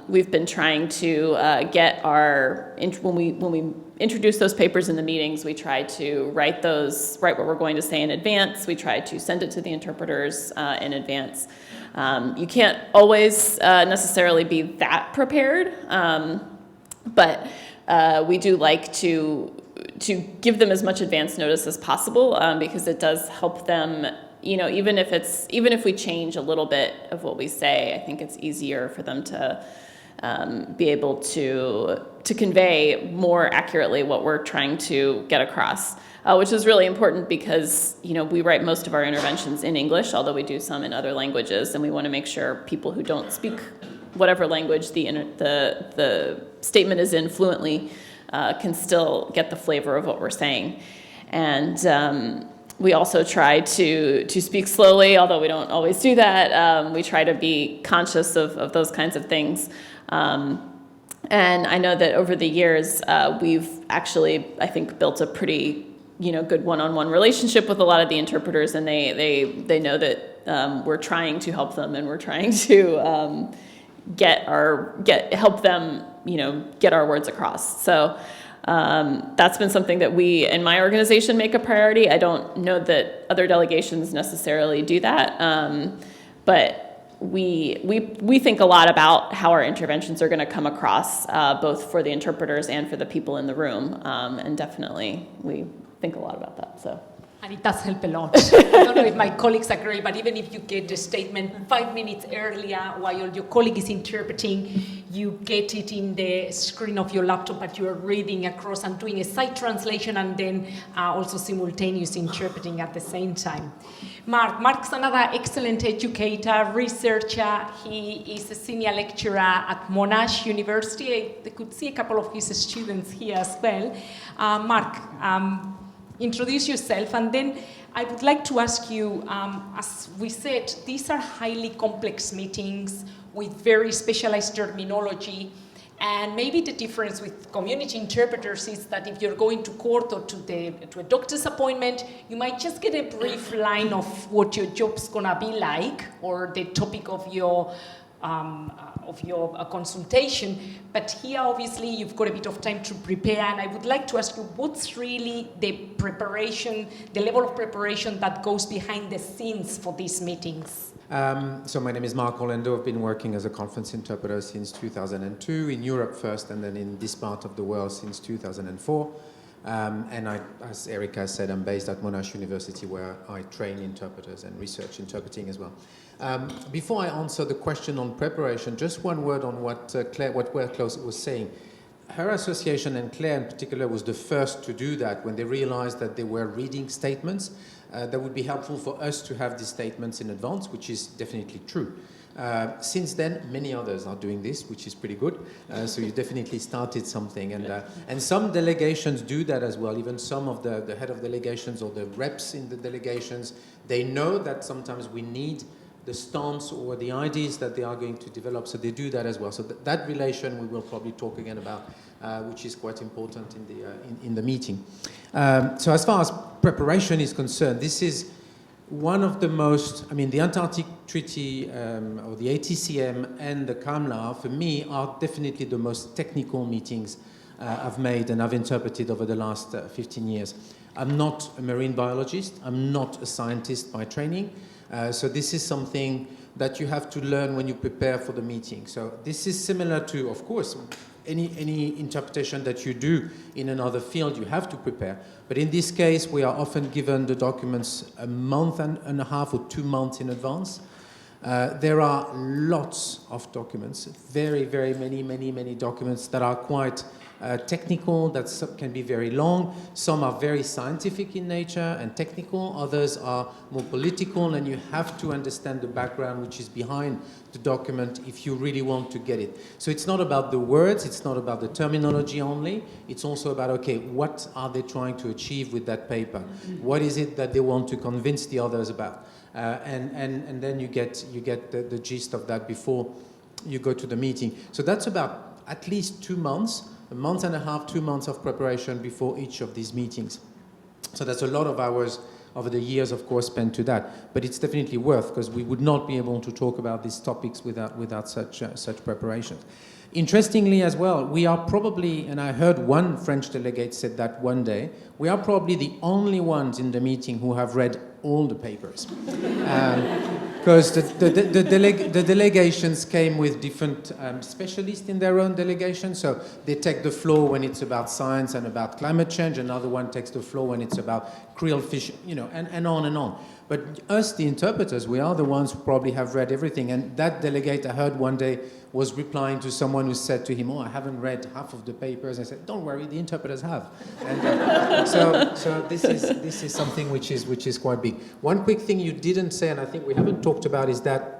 We've been trying to get when we introduce those papers in the meetings, we try to write what we're going to say in advance. We try to send it to the interpreters in advance. You can't always necessarily be that prepared, but we do like to give them as much advance notice as possible because it does help them. Even if we change a little bit of what we say, I think it's easier for them to be able to convey more accurately what we're trying to get across, which is really important because we write most of our interventions in English, although we do some in other languages, and we want to make sure people who don't speak whatever language the statement is in fluently can still get the flavor of what we're saying. And we also try to speak slowly, although we don't always do that. We try to be conscious of those kinds of things. And I know that over the years, we've actually, I think, built a pretty good one-on-one relationship with a lot of the interpreters, and they know that we're trying to help them, and we're trying to help them get our words across. So that's been something that we in my organization make a priority. I don't know that other delegations necessarily do that, but we think a lot about how our interventions are going to come across, both for the interpreters and for the people in the room, and definitely we think a lot about that. So. And it does help a lot. I don't know if my colleagues agree, but even if you get the statement 5 minutes earlier while your colleague is interpreting, you get it in the screen of your laptop, but you're reading across and doing a side translation and then also simultaneous interpreting at the same time. Mark's another excellent educator, researcher. He is a senior lecturer at Monash University. I could see a couple of his students here as well. Mark, introduce yourself, and then I would like to ask you, as we said, these are highly complex meetings with very specialized terminology. And maybe the difference with community interpreters is that if you're going to court or to a doctor's appointment, you might just get a brief line of what your job's gonna be like, or the topic of your consultation. But here, obviously, you've got a bit of time to prepare, and I would like to ask you, what's really the preparation, the level of preparation that goes behind the scenes for these meetings? So my name is Mark Orlando. I've been working as a conference interpreter since 2002, in Europe first, and then in this part of the world since 2004. And as Erica said, I'm based at Monash University, where I train interpreters and research interpreting as well. Before I answer the question on preparation, just one word on what Claire was saying. Her association, and Claire in particular, was the first to do that when they realized that they were reading statements that would be helpful for us to have these statements in advance, which is definitely true. Since then, many others are doing this, which is pretty good. So you definitely started something. And some delegations do that as well. Even some of the head of delegations or the reps in the delegations, they know that sometimes we need the stance or the ideas that they are going to develop, so they do that as well. So that relation we will probably talk again about, which is quite important in the meeting. So as far as preparation is concerned, this is one of the most, I mean, the Antarctic Treaty or the ATCM and the CAMLA, for me, are definitely the most technical meetings I've made and I've interpreted over the last 15 years. I'm not a marine biologist, I'm not a scientist by training, so this is something that you have to learn when you prepare for the meeting. So this is similar to, of course, any interpretation that you do in another field, you have to prepare. But in this case, we are often given the documents a month and a half or 2 months in advance. There are lots of documents, very, very many documents that are quite technical, that can be very long. Some are very scientific in nature and technical, others are more political, and you have to understand the background which is behind the document if you really want to get it. So it's not about the words, it's not about the terminology only, it's also about, okay, what are they trying to achieve with that paper? What is it that they want to convince the others about? And then you get the gist of that before you go to the meeting. So that's about at least 2 months, a month and a half, 2 months of preparation before each of these meetings. So that's a lot of hours over the years, of course, spent to that. But it's definitely worth, because we would not be able to talk about these topics without such preparation. Interestingly as well, we are probably, and I heard one French delegate said that one day, we are probably the only ones in the meeting who have read all the papers. Because the delegations came with different specialists in their own delegation, so they take the floor when it's about science and about climate change, another one takes the floor when it's about krill fish, and on and on. But us, the interpreters, we are the ones who probably have read everything. And that delegate I heard one day was replying to someone who said to him, "Oh, I haven't read half of the papers." I said, "Don't worry, the interpreters have." And so this is something which is quite big. One quick thing you didn't say, and I think we haven't talked about, is that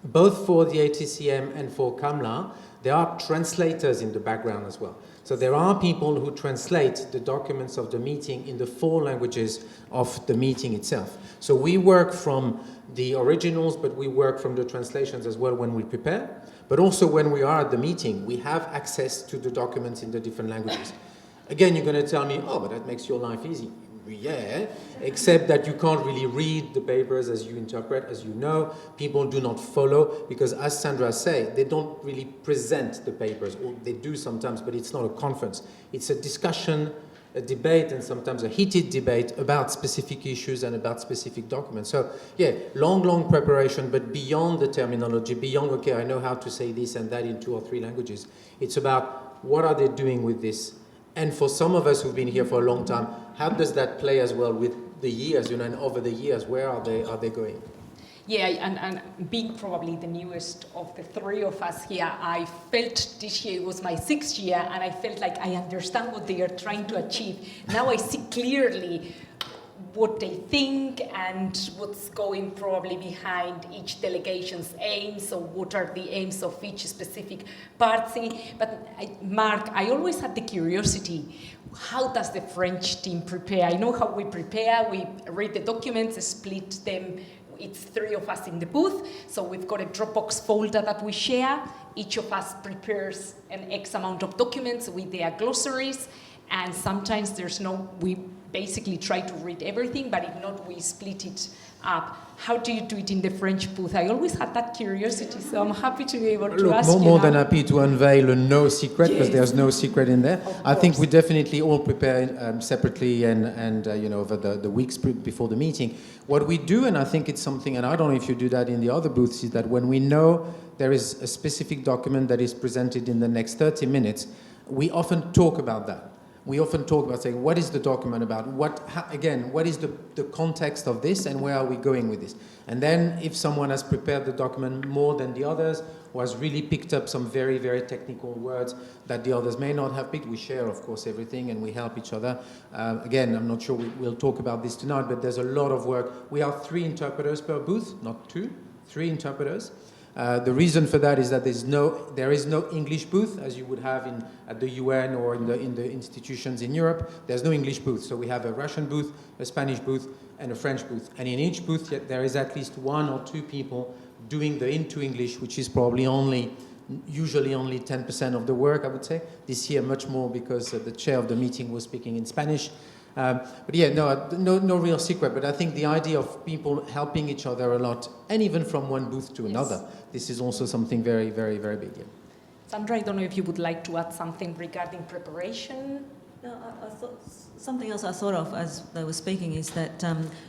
both for the ATCM and for CAMLA, there are translators in the background as well. So there are people who translate the documents of the meeting in the 4 languages of the meeting itself. So we work from the originals, but we work from the translations as well when we prepare. But also when we are at the meeting, we have access to the documents in the different languages. Again, you're going to tell me, "Oh, but that makes your life easy." Yeah, except that you can't really read the papers as you interpret. As you know, people do not follow, because as Sandra said, they don't really present the papers, or they do sometimes, but it's not a conference. It's a discussion, a debate, and sometimes a heated debate about specific issues and about specific documents. So yeah, long preparation, but beyond the terminology, beyond, okay, I know how to say this and that in 2 or 3 languages. It's about what are they doing with this? And for some of us who've been here for a long time, how does that play as well with the years, and over the years, where are they going? Yeah, and being probably the newest of the 3 of us here, I felt this year was my 6th year, and I felt like I understand what they are trying to achieve. Now I see clearly what they think and what's going probably behind each delegation's aims, or what are the aims of each specific party. But Mark, I always had the curiosity, how does the French team prepare? I know how we prepare. We read the documents, split them it's 3 of us in the booth, so we've got a Dropbox folder that we share. Each of us prepares an X amount of documents with their glossaries, and sometimes we basically try to read everything, but if not, we split it up. How do you do it in the French booth? I always had that curiosity, so I'm happy to be able to ask you more now. than happy to unveil a no secret, because Yes. there's no secret in there. Of I think course. we definitely all prepare separately and over the weeks before the meeting. What we do, and I think it's something, and I don't know if you do that in the other booths, is that when we know there is a specific document that is presented in the next 30 minutes, we often talk about that. We often talk about saying, what is the document about? What is the context of this, and where are we going with this? And then if someone has prepared the document more than the others, or has really picked up some very, very technical words that the others may not have picked, we share, of course, everything, and we help each other. Again, I'm not sure we'll talk about this tonight, but there's a lot of work. We are 3 interpreters per booth, not 2, 3 interpreters. The reason for that is that there is no English booth, as you would have at the UN or in the institutions in Europe. There's no English booth. So we have a Russian booth, a Spanish booth, and a French booth. And in each booth, there is at least 1 or 2 people doing the into English, which is probably usually only 10% of the work, I would say. This year, much more, because the chair of the meeting was speaking in Spanish. But yeah, no real secret. But I think the idea of people helping each other a lot, and even from one booth to another, this is also something very, very, very big. Yeah. Sandra, I don't know if you would like to add something regarding preparation. No, I thought something else I thought of as they were speaking is that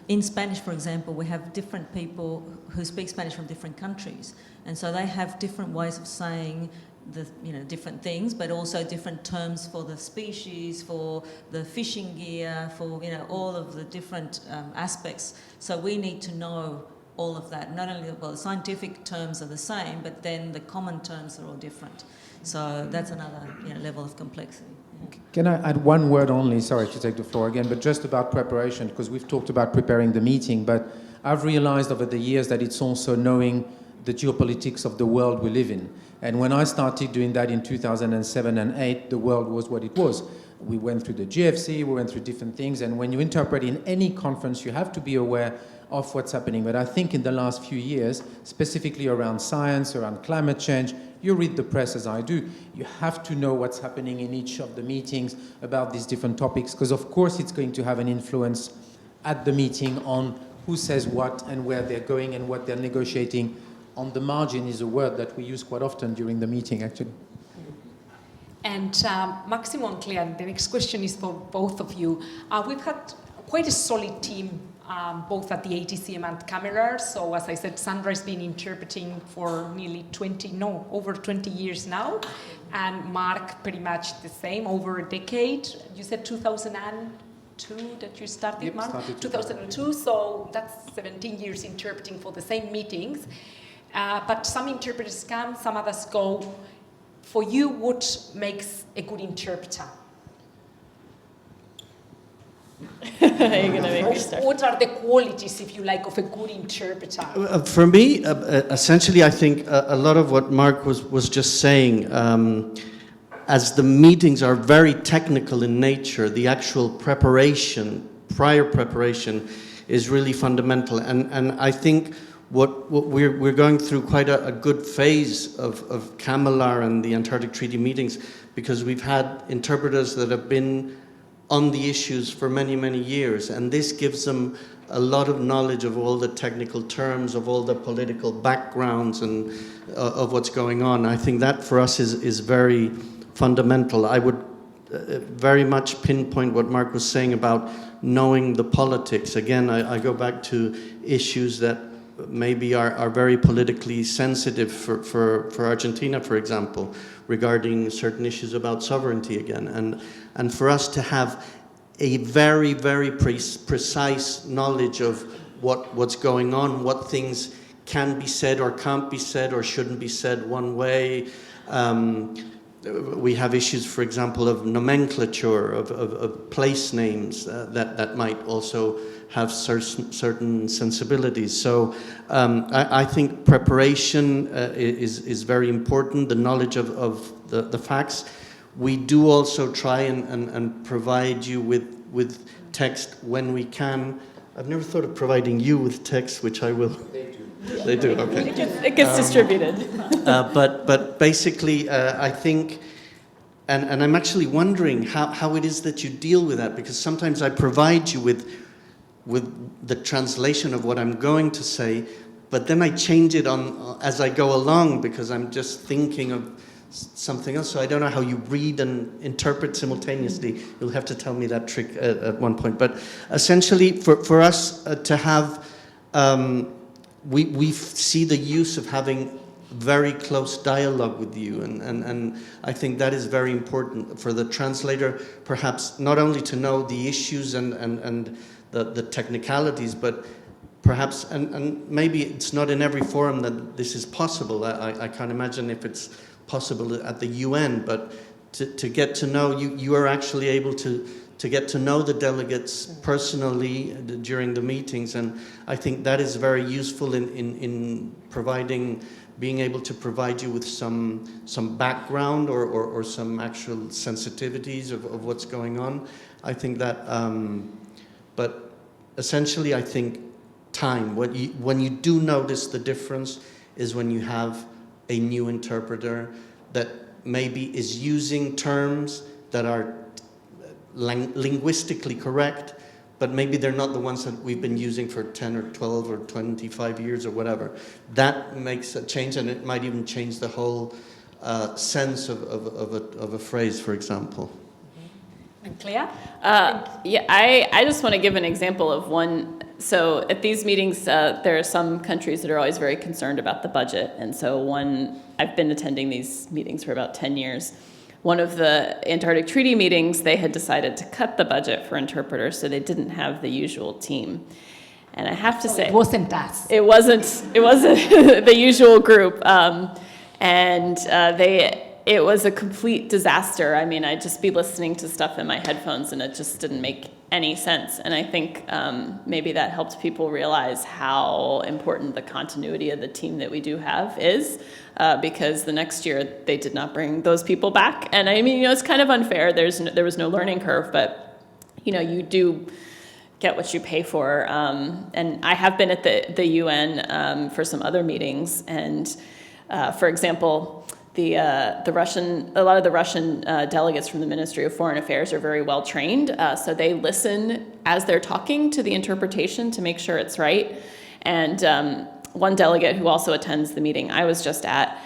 in Spanish, for example, we have different people who speak Spanish from different countries, and so they have different ways of saying different things, but also different terms for the species, for the fishing gear, for all of the different aspects. So we need to know all of that. Not only the scientific terms are the same, but then the common terms are all different. So that's another level of complexity. Yeah. Can I add one word only? Sorry to take the floor again, but just about preparation, because we've talked about preparing the meeting, but I've realized over the years that it's also knowing the geopolitics of the world we live in. And when I started doing that in 2007 and 2008, the world was what it was. We went through the GFC, we went through different things, and when you interpret in any conference, you have to be aware of what's happening. But I think in the last few years, specifically around science, around climate change, you read the press as I do, you have to know what's happening in each of the meetings about these different topics, because of course it's going to have an influence at the meeting on who says what and where they're going and what they're negotiating. On the margin is a word that we use quite often during the meeting, actually. And Maximo and Claire, the next question is for both of you. We've had quite a solid team, both at the ATCM and Camera. So as I said, Sandra's been interpreting for over 20 years now. And Mark, pretty much the same, over a decade. You said 2002 that you started, Yep, Mark? started 2002, so that's 17 years interpreting for the same meetings. But some interpreters come, some others go. For you, what makes a good interpreter? You're going to make me start. What are the qualities, if you like, of a good interpreter? For me, essentially, I think a lot of what Mark was just saying, as the meetings are very technical in nature, the actual prior preparation, is really fundamental. And I think what we're going through quite a good phase of CAMELAR and the Antarctic Treaty meetings, because we've had interpreters that have been on the issues for many, many years, and this gives them a lot of knowledge of all the technical terms, of all the political backgrounds, and of what's going on. I think that for us is very fundamental. I would very much pinpoint what Mark was saying about knowing the politics. Again, I go back to issues that maybe are very politically sensitive for Argentina, for example, regarding certain issues about sovereignty again. And for us to have a very, very precise knowledge of what's going on, what things can be said or can't be said or shouldn't be said one way. We have issues, for example, of nomenclature, of place names that might also have certain sensibilities. So I think preparation is very important, the knowledge of the facts. We do also try and provide you with text when we can, I've never thought of providing you with text, which I will. They do. They do, okay. It gets distributed. But basically, I think, and I'm actually wondering how it is that you deal with that, because sometimes I provide you with the translation of what I'm going to say, but then I change it as I go along because I'm just thinking of something else. So I don't know how you read and interpret simultaneously. You'll have to tell me that trick at one point. But essentially, for us to have, we see the use of having very close dialogue with you, and I think that is very important for the translator, perhaps not only to know the issues and the technicalities, but perhaps, and maybe it's not in every forum that this is possible. I can't imagine if it's possible at the UN, but to get to know, you are actually able to get to know the delegates personally during the meetings, and I think that is very useful in providing, being able to provide you with some background or some actual sensitivities of what's going on. I think that, but essentially I think time, when you do notice the difference is when you have a new interpreter that maybe is using terms that are linguistically correct, but maybe they're not the ones that we've been using for 10 or 12 or 25 years or whatever. That makes a change, and it might even change the whole sense of a phrase, for example. And Claire? Yeah, I just want to give an example of one. So at these meetings, there are some countries that are always very concerned about the budget. And so I've been attending these meetings for about 10 years. One of the Antarctic Treaty meetings, they had decided to cut the budget for interpreters, so they didn't have the usual team. And I have to say, it wasn't us. It wasn't the usual group. It was a complete disaster. I mean, I'd just be listening to stuff in my headphones and it just didn't make any sense. And I think maybe that helped people realize how important the continuity of the team that we do have is, because the next year they did not bring those people back. And I mean, it's kind of unfair. There was no learning curve, but you do get what you pay for. And I have been at the UN for some other meetings, and for example, a lot of the Russian delegates from the Ministry of Foreign Affairs are very well trained, so they listen as they're talking to the interpretation to make sure it's right. And one delegate who also attends the meeting I was just at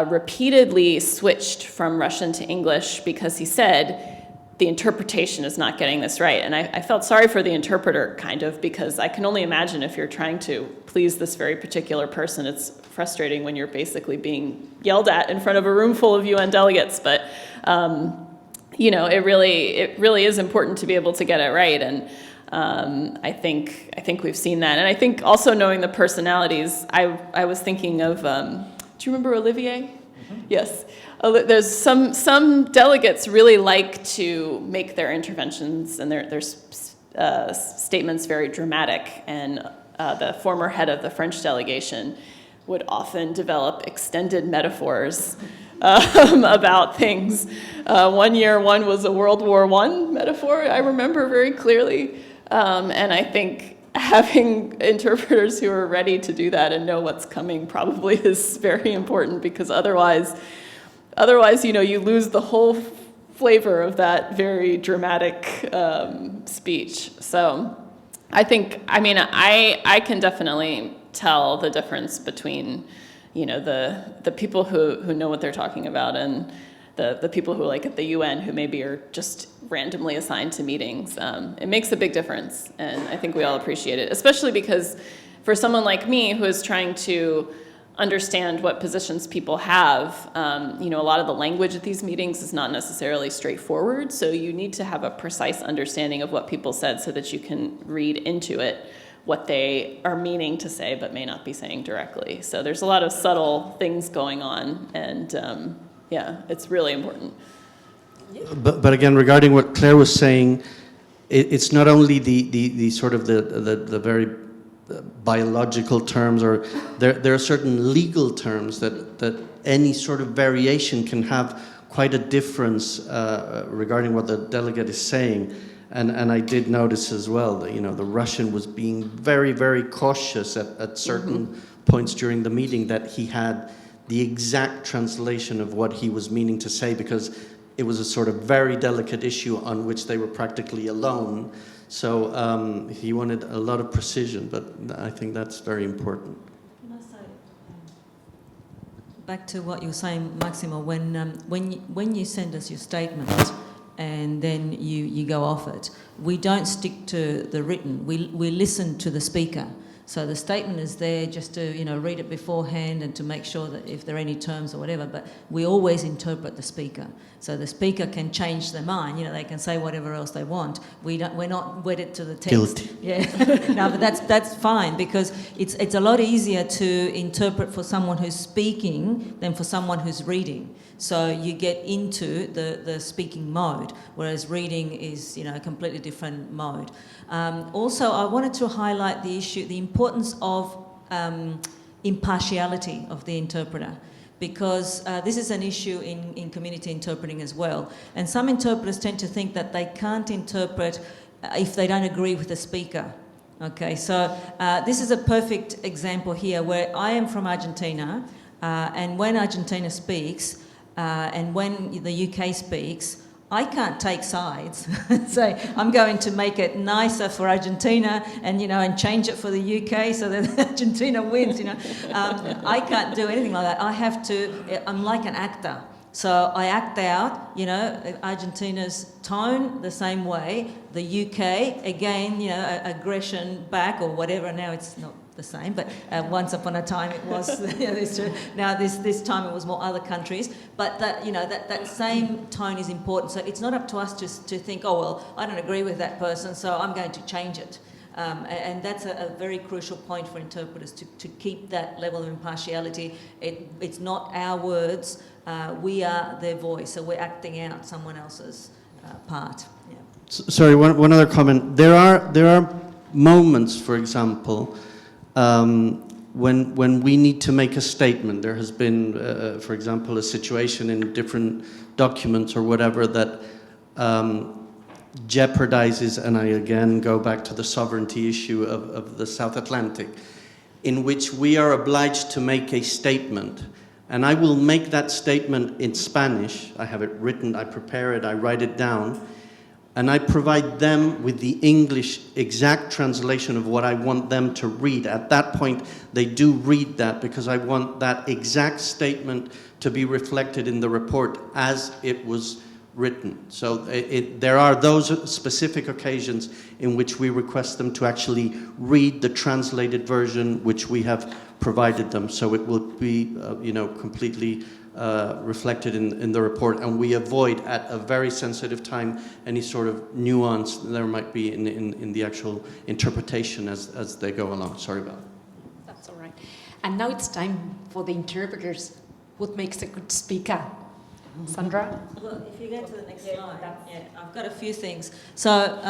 repeatedly switched from Russian to English because he said, the interpretation is not getting this right. And I felt sorry for the interpreter, kind of, because I can only imagine if you're trying to please this very particular person, it's frustrating when you're basically being yelled at in front of a room full of UN delegates. But, it really is important to be able to get it right. And I think we've seen that. And I think also knowing the personalities, I was thinking of, do you remember Olivier? Mm-hmm. Yes. There's some delegates really like to make their interventions and their statements very dramatic, and the former head of the French delegation would often develop extended metaphors about things. One year, one was a World War I metaphor, I remember very clearly, and I think having interpreters who are ready to do that and know what's coming probably is very important, because otherwise, you lose the whole flavor of that very dramatic speech. So I can definitely tell the difference between, the people who know what they're talking about and the people who, like at the UN, who maybe are just randomly assigned to meetings. It makes a big difference, and I think we all appreciate it, especially because for someone like me who is trying to understand what positions people have, a lot of the language at these meetings is not necessarily straightforward, so you need to have a precise understanding of what people said so that you can read into it what they are meaning to say but may not be saying directly. So there's a lot of subtle things going on, and it's really important. But again, regarding what Claire was saying, it's not only the sort of the very biological terms, or there are certain legal terms that any sort of variation can have quite a difference regarding what the delegate is saying. And I did notice as well that, the Russian was being very, very cautious at certain points during the meeting, that he had the exact translation of what he was meaning to say, because it was a sort of very delicate issue on which they were practically alone. So he wanted a lot of precision, but I think that's very important. Can I say, back to what you were saying, Maximo, when you send us your statement and then you go off it, we don't stick to the written, we listen to the speaker. So the statement is there just to, read it beforehand and to make sure that if there are any terms or whatever, but we always interpret the speaker. So the speaker can change their mind, they can say whatever else they want. We're not wedded to the text. Guilty. Yeah. No, but that's fine, because it's a lot easier to interpret for someone who's speaking than for someone who's reading. So you get into the speaking mode, whereas reading is, a completely different mode. Also, I wanted to highlight the importance of impartiality of the interpreter, because this is an issue in community interpreting as well. And some interpreters tend to think that they can't interpret if they don't agree with the speaker. Okay, so this is a perfect example here where I am from Argentina, and when Argentina speaks, and when the UK speaks, I can't take sides and say, I'm going to make it nicer for Argentina and, and change it for the UK so that Argentina wins, I can't do anything like that. I'm like an actor. So I act out, Argentina's tone the same way. The UK, again, aggression back or whatever. Now it's not the same, but once upon a time it was. Now this time it was more other countries. But that same tone is important. So it's not up to us to think, oh well, I don't agree with that person, so I'm going to change it. And that's a very crucial point for interpreters to keep that level of impartiality. It's not our words. We are their voice, so we're acting out someone else's part. Yeah. Sorry, one other comment. There are moments, for example, when we need to make a statement. There has been, for example, a situation in different documents or whatever that jeopardizes, and I again go back to the sovereignty issue of the South Atlantic, in which we are obliged to make a statement. And I will make that statement in Spanish. I have it written, I prepare it, I write it down, and I provide them with the English exact translation of what I want them to read. At that point, they do read that, because I want that exact statement to be reflected in the report as it was written. So there are those specific occasions in which we request them to actually read the translated version which we have provided them, so it will be completely reflected in the report, and we avoid at a very sensitive time any sort of nuance there might be in the actual interpretation as they go along. Sorry about it. That's all right. And now it's time for the interpreters. What makes a good speaker? Sandra? Well, if you go to the next slide, I've got a few things. So,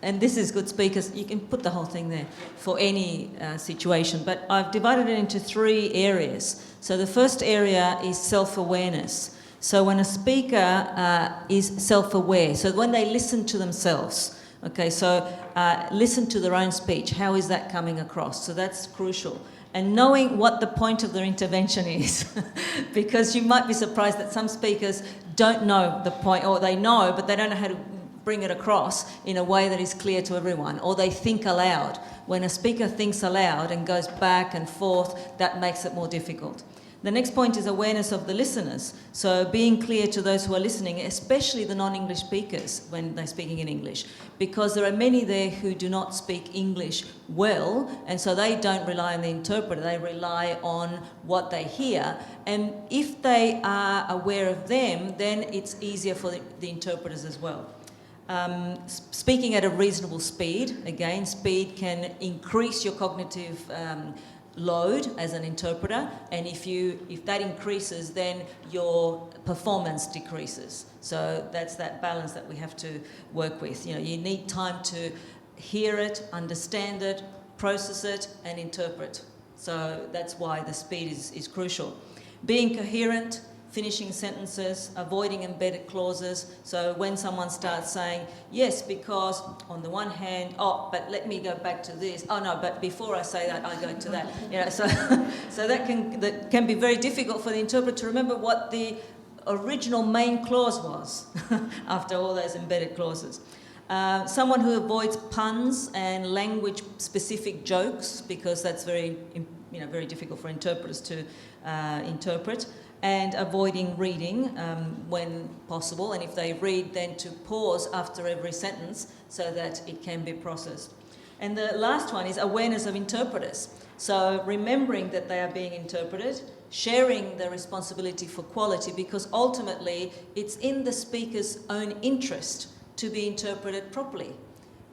and this is good speakers. You can put the whole thing there for any situation, but I've divided it into 3 areas. So the first area is self-awareness. So when a speaker is self-aware, so when they listen to themselves, okay, so listen to their own speech, how is that coming across? So that's crucial. And knowing what the point of their intervention is, because you might be surprised that some speakers don't know the point, or they know, but they don't know how to bring it across in a way that is clear to everyone, or they think aloud. When a speaker thinks aloud and goes back and forth, that makes it more difficult. The next point is awareness of the listeners. So being clear to those who are listening, especially the non-English speakers when they're speaking in English, because there are many there who do not speak English well, and so they don't rely on the interpreter, they rely on what they hear. And if they are aware of them, then it's easier for the interpreters as well. Speaking at a reasonable speed, again, speed can increase your cognitive load as an interpreter, and if that increases, then your performance decreases. So that's that balance that we have to work with. You need time to hear it, understand it, process it, and interpret. So that's why the speed is crucial. Being coherent, finishing sentences, avoiding embedded clauses. So when someone starts saying, yes, because on the one hand, oh, but let me go back to this. Oh no, but before I say that, I go to that. You know, so that can be very difficult for the interpreter to remember what the original main clause was after all those embedded clauses. Someone who avoids puns and language-specific jokes, because that's very difficult for interpreters to interpret, and avoiding reading when possible, and if they read, then to pause after every sentence so that it can be processed. And the last one is awareness of interpreters. So remembering that they are being interpreted, sharing the responsibility for quality, because ultimately it's in the speaker's own interest to be interpreted properly.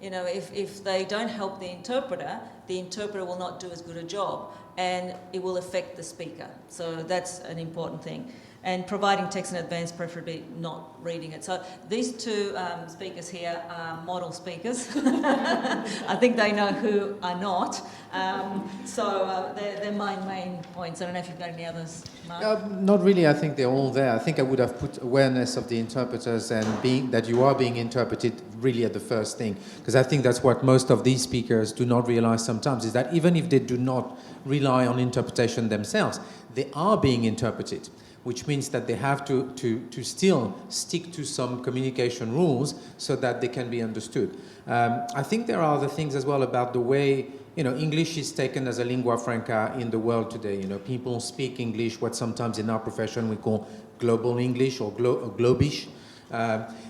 You know, if they don't help the interpreter will not do as good a job, and it will affect the speaker. So that's an important thing. And providing text in advance, preferably not reading it. So these two speakers here are model speakers. I think they know who are not. They're my main points. I don't know if you've got any others, Mark? Not really. I think they're all there. I think I would have put awareness of the interpreters and that you are being interpreted really at the first thing. Because I think that's what most of these speakers do not realize sometimes, is that even if they do not rely on interpretation themselves, they are being interpreted, which means that they have to still stick to some communication rules so that they can be understood. I think there are other things as well about the way, English is taken as a lingua franca in the world today. People speak English, what sometimes in our profession we call global English or globish.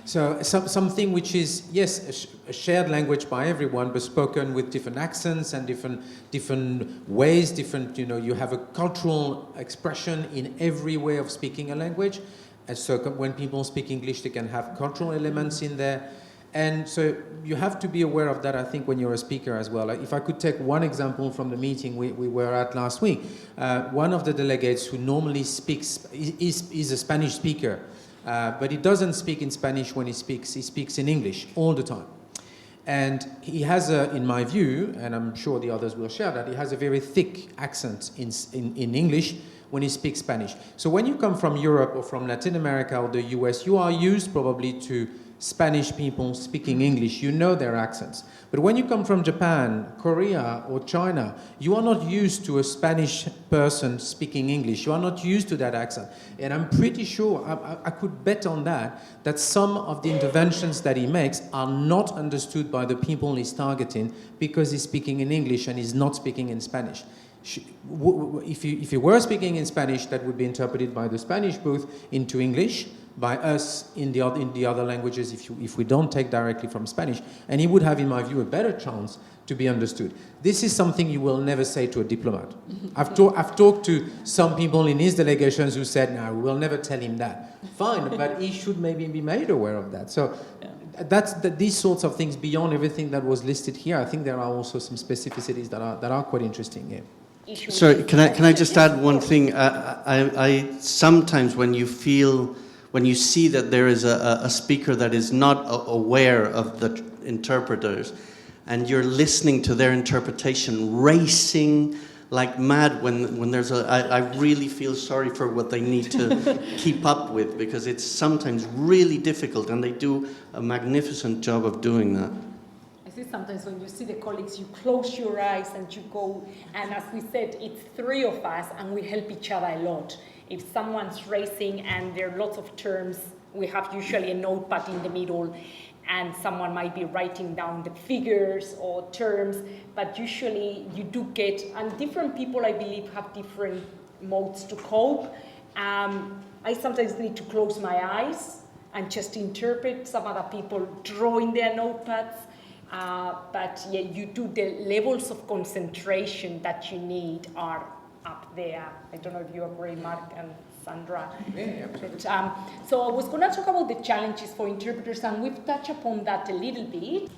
So something which is, yes, a shared language by everyone, but spoken with different accents and different ways, you have a cultural expression in every way of speaking a language. And so when people speak English, they can have cultural elements in there. And so you have to be aware of that, I think, when you're a speaker as well. Like, if I could take one example from the meeting we were at last week, one of the delegates who normally speaks is a Spanish speaker. But he doesn't speak in Spanish when he speaks in English all the time. And he has in my view, and I'm sure the others will share that, he has a very thick accent in English when he speaks Spanish. So when you come from Europe or from Latin America or the US, you are used probably to Spanish people speaking English, you know their accents. But when you come from Japan, Korea, or China, you are not used to a Spanish person speaking English. You are not used to that accent. And I'm pretty sure, I could bet on that some of the interventions that he makes are not understood by the people he's targeting because he's speaking in English and he's not speaking in Spanish. If he were speaking in Spanish, that would be interpreted by the Spanish booth into English, by us in the other languages if we don't take directly from Spanish, and he would have, in my view, a better chance to be understood. This is something you will never say to a diplomat. I've talked to some people in his delegations who said, no, we will never tell him that. Fine, but he should maybe be made aware of that. So these sorts of things, beyond everything that was listed here, I think there are also some specificities that are quite interesting here. Sorry, can I just add one thing? I sometimes when you see that there is a speaker that is not aware of the interpreters, and you're listening to their interpretation racing like mad when there's I really feel sorry for what they need to keep up with, because it's sometimes really difficult, and they do a magnificent job of doing that. I see sometimes when you see the colleagues, you close your eyes and you go, and as we said, it's three of us and we help each other a lot. If someone's racing and there are lots of terms, we have usually a notepad in the middle, and someone might be writing down the figures or terms, but usually you do get, and different people, I believe, have different modes to cope. I sometimes need to close my eyes and just interpret. Some other people draw in their notepads. But yeah, the levels of concentration that you need are up there. I don't know if you agree, Mark and Sandra. Yeah, absolutely. So I was going to talk about the challenges for interpreters, and we've touched upon that a little bit.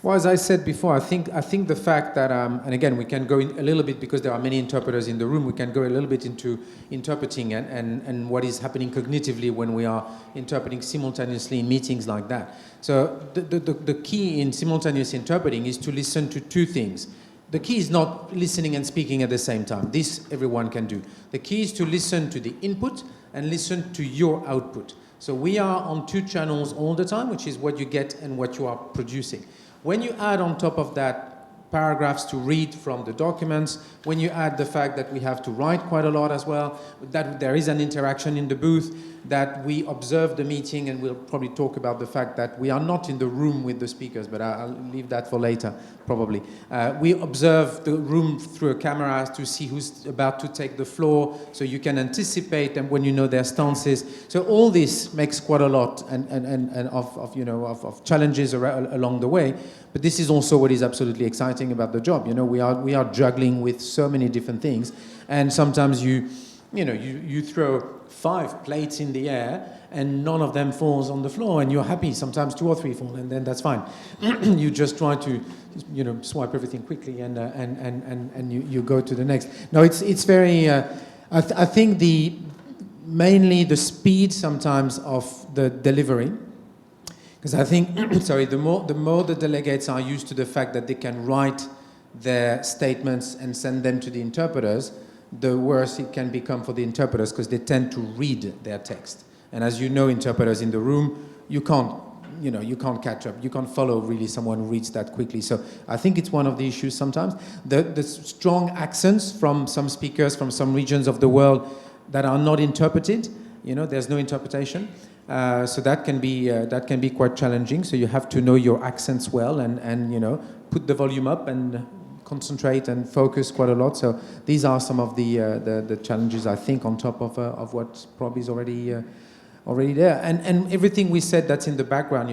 Well, as I said before, I think the fact that, and again, we can go in a little bit, because there are many interpreters in the room, we can go a little bit into interpreting and what is happening cognitively when we are interpreting simultaneously in meetings like that. So the key in simultaneous interpreting is to listen to two things. The key is not listening and speaking at the same time. This everyone can do. The key is to listen to the input and listen to your output. So we are on 2 channels all the time, which is what you get and what you are producing. When you add on top of that paragraphs to read from the documents, when you add the fact that we have to write quite a lot as well, that there is an interaction in the booth, that we observe the meeting, and we'll probably talk about the fact that we are not in the room with the speakers, but I'll leave that for later, probably. We observe the room through a camera to see who's about to take the floor, so you can anticipate them when you know their stances. So all this makes quite a lot of challenges along the way. But this is also what is absolutely exciting about the job. You know, we are juggling with so many different things, and sometimes you throw 5 plates in the air and none of them falls on the floor, and you're happy. Sometimes 2 or 3 fall, and then that's fine. You just try to, swipe everything quickly, and you go to the next. No, it's very. I think mainly the speed sometimes of the delivery. Because I think, the more the delegates are used to the fact that they can write their statements and send them to the interpreters, the worse it can become for the interpreters, because they tend to read their text. And as you know, interpreters in the room, you can't catch up. You can't follow really someone who reads that quickly. So I think it's one of the issues sometimes. The strong accents from some speakers from some regions of the world that are not interpreted, there's no interpretation. So that can be quite challenging. So you have to know your accents well and put the volume up and concentrate and focus quite a lot. So these are some of the challenges, I think, on top of what probably is already there. And everything we said that's in the background,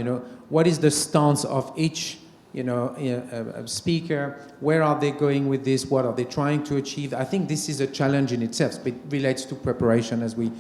what is the stance of each a speaker, where are they going with this, what are they trying to achieve? I think this is a challenge in itself, but it relates to preparation, as we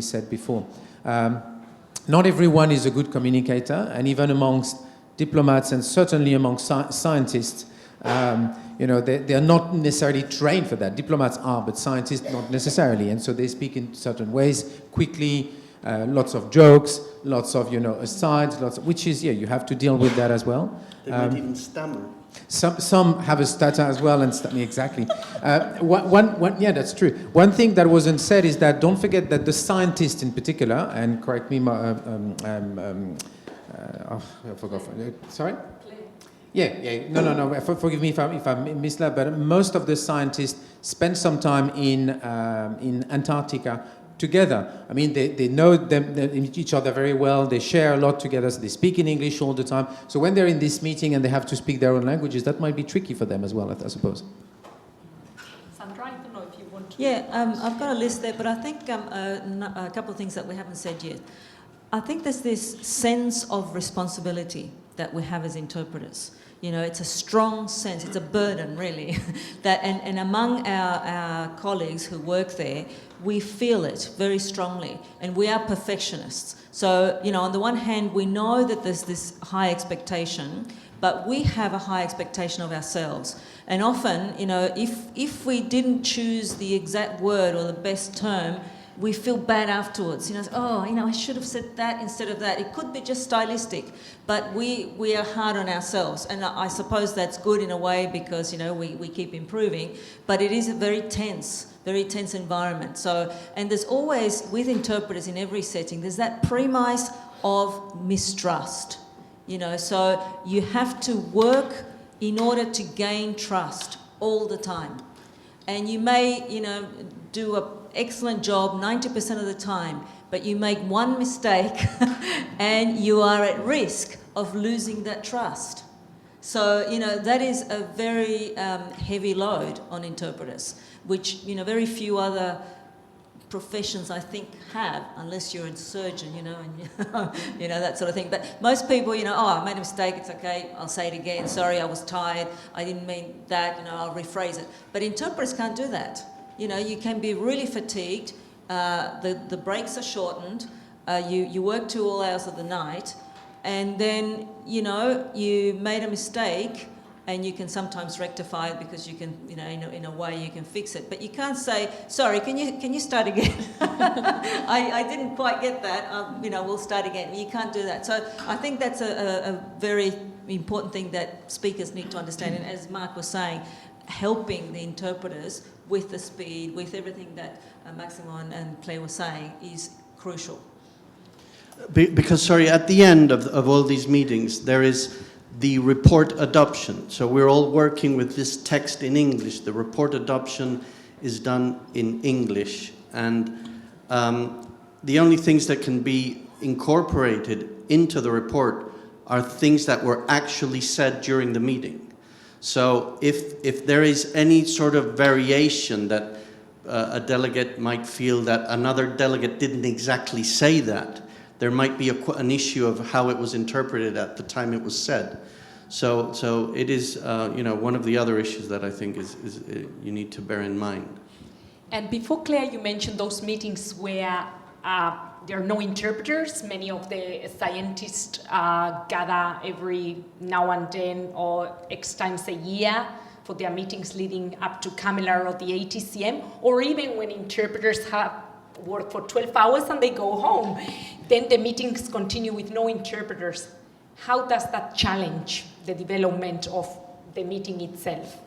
said before. Not everyone is a good communicator, and even amongst diplomats and certainly amongst scientists, they are not necessarily trained for that. Diplomats are, but scientists not necessarily, and so they speak in certain ways, quickly, lots of jokes, lots of asides, which is you have to deal with that as well. They might even stammer. Some have a stutter as well, and exactly. Yeah, that's true. One thing that wasn't said is that don't forget that the scientists in particular, and correct me, I forgot. Sorry. Yeah. No. Forgive me if I misled, but most of the scientists spend some time in Antarctica together. I mean, they know each other very well. They share a lot together. So they speak in English all the time. So when they're in this meeting and they have to speak their own languages, that might be tricky for them as well, I suppose. Sandra, I don't know if you want to. Yeah, I've got a list there, but I think a couple of things that we haven't said yet. I think there's this sense of responsibility that we have as interpreters. It's a strong sense, it's a burden really, that and among our colleagues who work there, we feel it very strongly, and we are perfectionists. So, on the one hand, we know that there's this high expectation, but we have a high expectation of ourselves. And often, if we didn't choose the exact word or the best term, we feel bad afterwards. I should have said that instead of that. It could be just stylistic, but we are hard on ourselves. And I suppose that's good in a way because, we keep improving, but it is a very tense environment. So, and there's always, with interpreters in every setting, there's that premise of mistrust. So you have to work in order to gain trust all the time. And you may, do an excellent job 90% of the time, but you make one mistake and you are at risk of losing that trust. So, that is a very heavy load on interpreters, which, very few other professions, I think, have, unless you're a surgeon, and, that sort of thing. But most people, I made a mistake, it's okay, I'll say it again, sorry, I was tired, I didn't mean that, I'll rephrase it. But interpreters can't do that. You can be really fatigued, the breaks are shortened, you work till all hours of the night, and then, you made a mistake, and you can sometimes rectify it because you can, in a way you can fix it. But you can't say, sorry, can you start again? I didn't quite get that, we'll start again. You can't do that. So I think that's a very important thing that speakers need to understand. And as Mark was saying, helping the interpreters with the speed, with everything that Maximo and Claire were saying is crucial. Because, sorry, at the end of all these meetings, there is the report adoption. So we're all working with this text in English. The report adoption is done in English. And the only things that can be incorporated into the report are things that were actually said during the meeting. So if there is any sort of variation that a delegate might feel that another delegate didn't exactly say that, there might be an issue of how it was interpreted at the time it was said. So it is, one of the other issues that I think is you need to bear in mind. And before, Claire, you mentioned those meetings where there are no interpreters. Many of the scientists gather every now and then or X times a year for their meetings leading up to CAMELAR or the ATCM, or even when interpreters have worked for 12 hours and they go home. Then the meetings continue with no interpreters. How does that challenge the development of the meeting itself?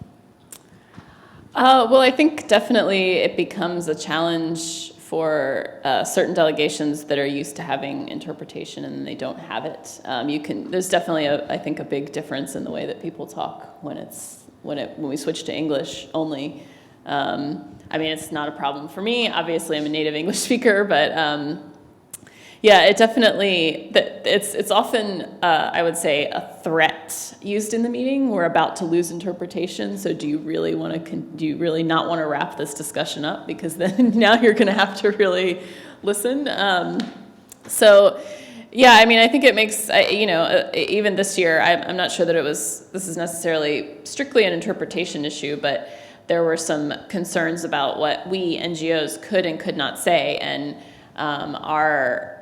Well, I think definitely it becomes a challenge for certain delegations that are used to having interpretation and they don't have it. There's definitely I think a big difference in the way that people talk when we switch to English only. I mean, it's not a problem for me. Obviously, I'm a native English speaker, but yeah, it definitely, it's often, I would say, a threat used in the meeting. We're about to lose interpretation, so do you really not want to wrap this discussion up? Because then now you're going to have to really listen. So, yeah, I mean, I think it makes, even this year, I'm not sure that this is necessarily strictly an interpretation issue, but there were some concerns about what we NGOs could and could not say, and our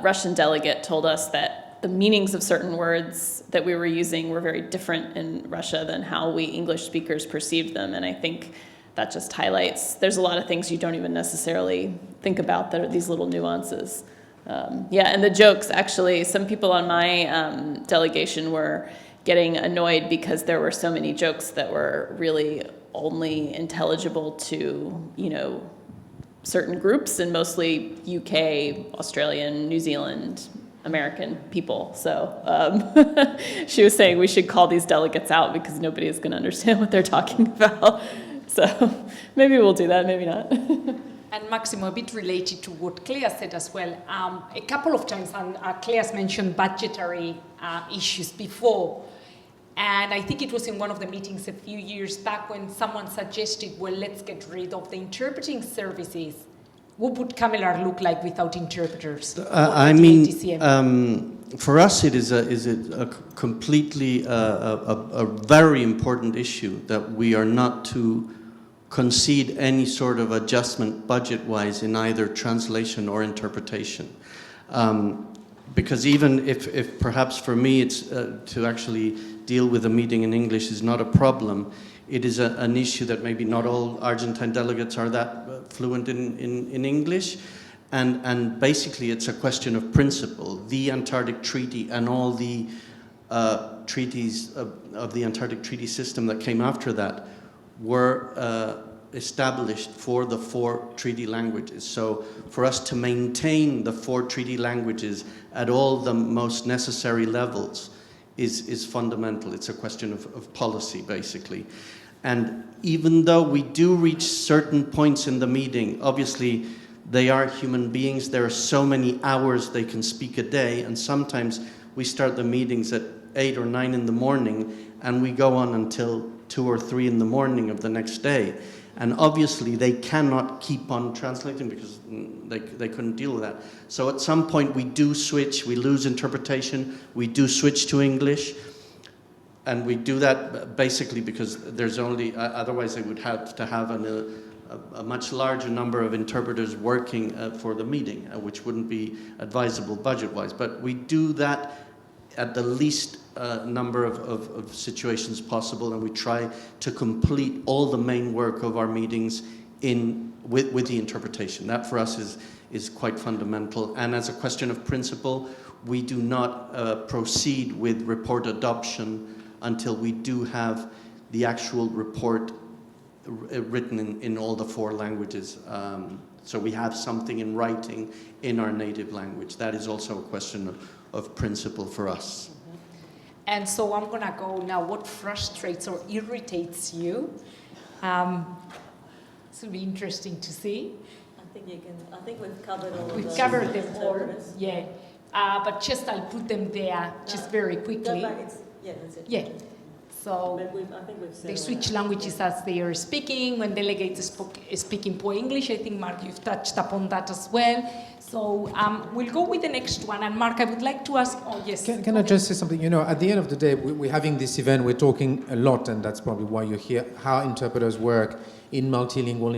Russian delegate told us that the meanings of certain words that we were using were very different in Russia than how we English speakers perceived them, and I think that just highlights, there's a lot of things you don't even necessarily think about that are these little nuances. Yeah, and the jokes, actually, some people on my delegation were getting annoyed because there were so many jokes that were really only intelligible to, certain groups, and mostly UK, Australian, New Zealand, American people. So she was saying we should call these delegates out because nobody is going to understand what they're talking about. So maybe we'll do that, maybe not. And Maximo, a bit related to what Claire said as well, a couple of times, and Claire's mentioned budgetary issues before, and I think it was in one of the meetings a few years back when someone suggested, well, let's get rid of the interpreting services. What would CAMELAR look like without interpreters? I mean, for us it is a completely, a very important issue that we are not to concede any sort of adjustment budget-wise in either translation or interpretation. Because even if perhaps for me it's to actually deal with a meeting in English is not a problem, it is an issue that maybe not all Argentine delegates are that fluent in English. And basically it's a question of principle. The Antarctic Treaty and all the treaties of the Antarctic Treaty system that came after that were established for the 4 treaty languages. So for us to maintain the 4 treaty languages at all the most necessary levels is fundamental. It's a question of policy, basically. And even though we do reach certain points in the meeting, obviously they are human beings. There are so many hours they can speak a day, and sometimes we start the meetings at 8 or 9 in the morning and we go on until 2 or 3 in the morning of the next day. And obviously they cannot keep on translating because they couldn't deal with that. So at some point we do switch, we lose interpretation, we do switch to English. And we do that basically because there's only, otherwise they would have to have a much larger number of interpreters working for the meeting, which wouldn't be advisable budget-wise. But we do that at the least number of situations possible, and we try to complete all the main work of our meetings with the interpretation. That for us is quite fundamental. And as a question of principle, we do not proceed with report adoption until we do have the actual report written in all the 4 languages. So we have something in writing in our native language. That is also a question of principle for us. And so I'm going to go now. What frustrates or irritates you? This will be interesting to see. I think we've covered all of We've those. covered them all, yeah. But just I'll put them there just very quickly. Go back, that's it. Yeah. So But I think we've said they all switch that. languages as they are speaking. When delegates speak in poor English, I think, Mark, you've touched upon that as well. So we'll go with the next one. And Mark, I would like to ask, oh yes. Can I just say something? You know, at the end of the day, we're having this event, we're talking a lot, and that's probably why you're here, how interpreters work in multilingual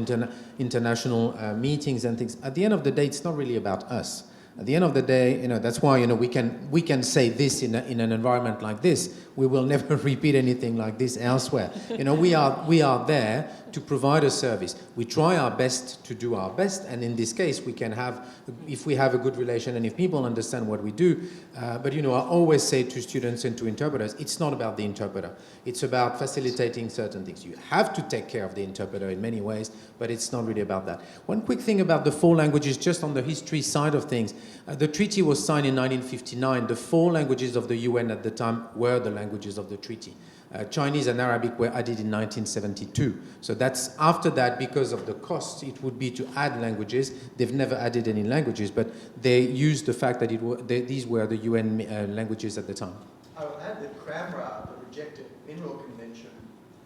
international meetings and things. At the end of the day, it's not really about us. At the end of the day, you know, that's why, you know, we can say this in an environment like this. We will never repeat anything like this elsewhere. You know, we are there to provide a service. We try our best to do our best, and in this case, we can have, if we have a good relation and if people understand what we do. But you know, I always say to students and to interpreters, it's not about the interpreter. It's about facilitating certain things. You have to take care of the interpreter in many ways, but it's not really about that. One quick thing about the 4 languages, just on the history side of things. The treaty was signed in 1959. The 4 languages of the UN at the time were the languages of the treaty. Chinese and Arabic were added in 1972. So that's after that, because of the cost, it would be to add languages. They've never added any languages, but they used the fact that these were the UN languages at the time. I will add that CRAMRA, the rejected mineral convention,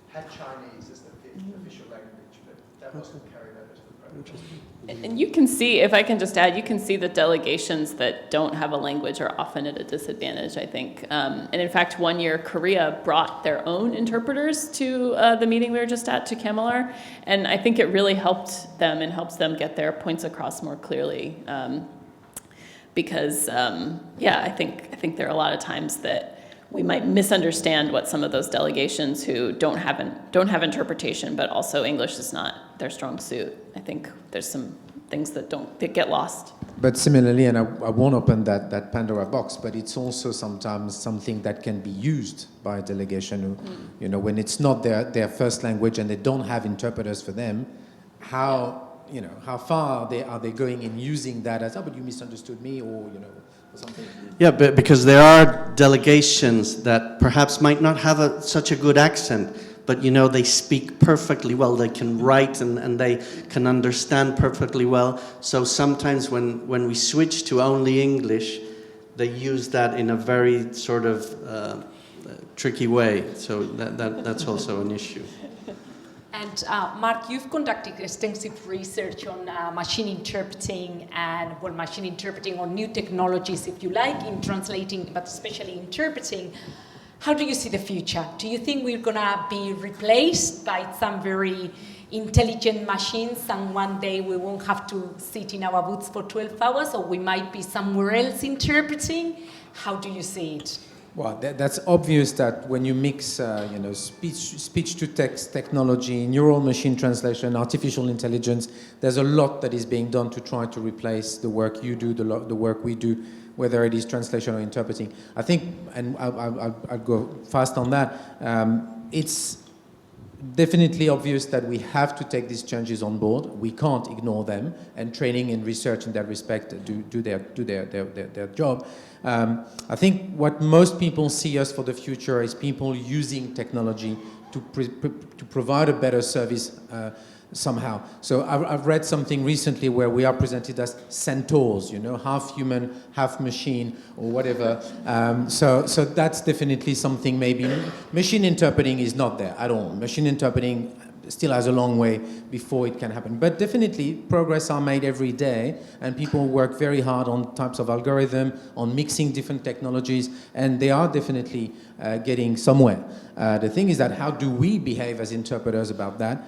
had Chinese as the 5th official language, but that wasn't carried over to the program. And you can see, if I can just add, you can see that delegations that don't have a language are often at a disadvantage, I think. And in fact, one year, Korea brought their own interpreters to the meeting we were just at, to Kamilar. And I think it really helped them and helps them get their points across more clearly. Because, I think there are a lot of times that we might misunderstand what some of those delegations who don't have interpretation, but also English is not their strong suit. I think there's some things that get lost. But similarly, and I won't open that Pandora box, but it's also sometimes something that can be used by a delegation who, you know, when it's not their first language and they don't have interpreters for them, how far are they going in using that as, but you misunderstood me, or, you know, or something. Yeah, but because there are delegations that perhaps might not have such a good accent, but you know, they speak perfectly well, they can write and they can understand perfectly well. So sometimes when we switch to only English, they use that in a very sort of tricky way. So that's also an issue. And Mark, you've conducted extensive research on machine interpreting and, well, machine interpreting or new technologies, if you like, in translating, but especially interpreting. How do you see the future? Do you think we're going to be replaced by some very intelligent machines and one day we won't have to sit in our booths for 12 hours, or we might be somewhere else interpreting? How do you see it? Well, that's obvious that when you mix, speech-to-text technology, neural machine translation, artificial intelligence, there's a lot that is being done to try to replace the work you do, the work we do, whether it is translation or interpreting. I think, and I'll go fast on that, it's definitely obvious that we have to take these changes on board. We can't ignore them, and training and research in that respect do their job. I think what most people see us for the future is people using technology to provide a better service somehow. So I've read something recently where we are presented as centaurs, you know, half human, half machine, or whatever. So that's definitely something. Maybe machine interpreting is not there at all. Machine interpreting still has a long way before it can happen. But definitely progress are made every day, and people work very hard on types of algorithm, on mixing different technologies, and they are definitely getting somewhere. The thing is that how do we behave as interpreters about that?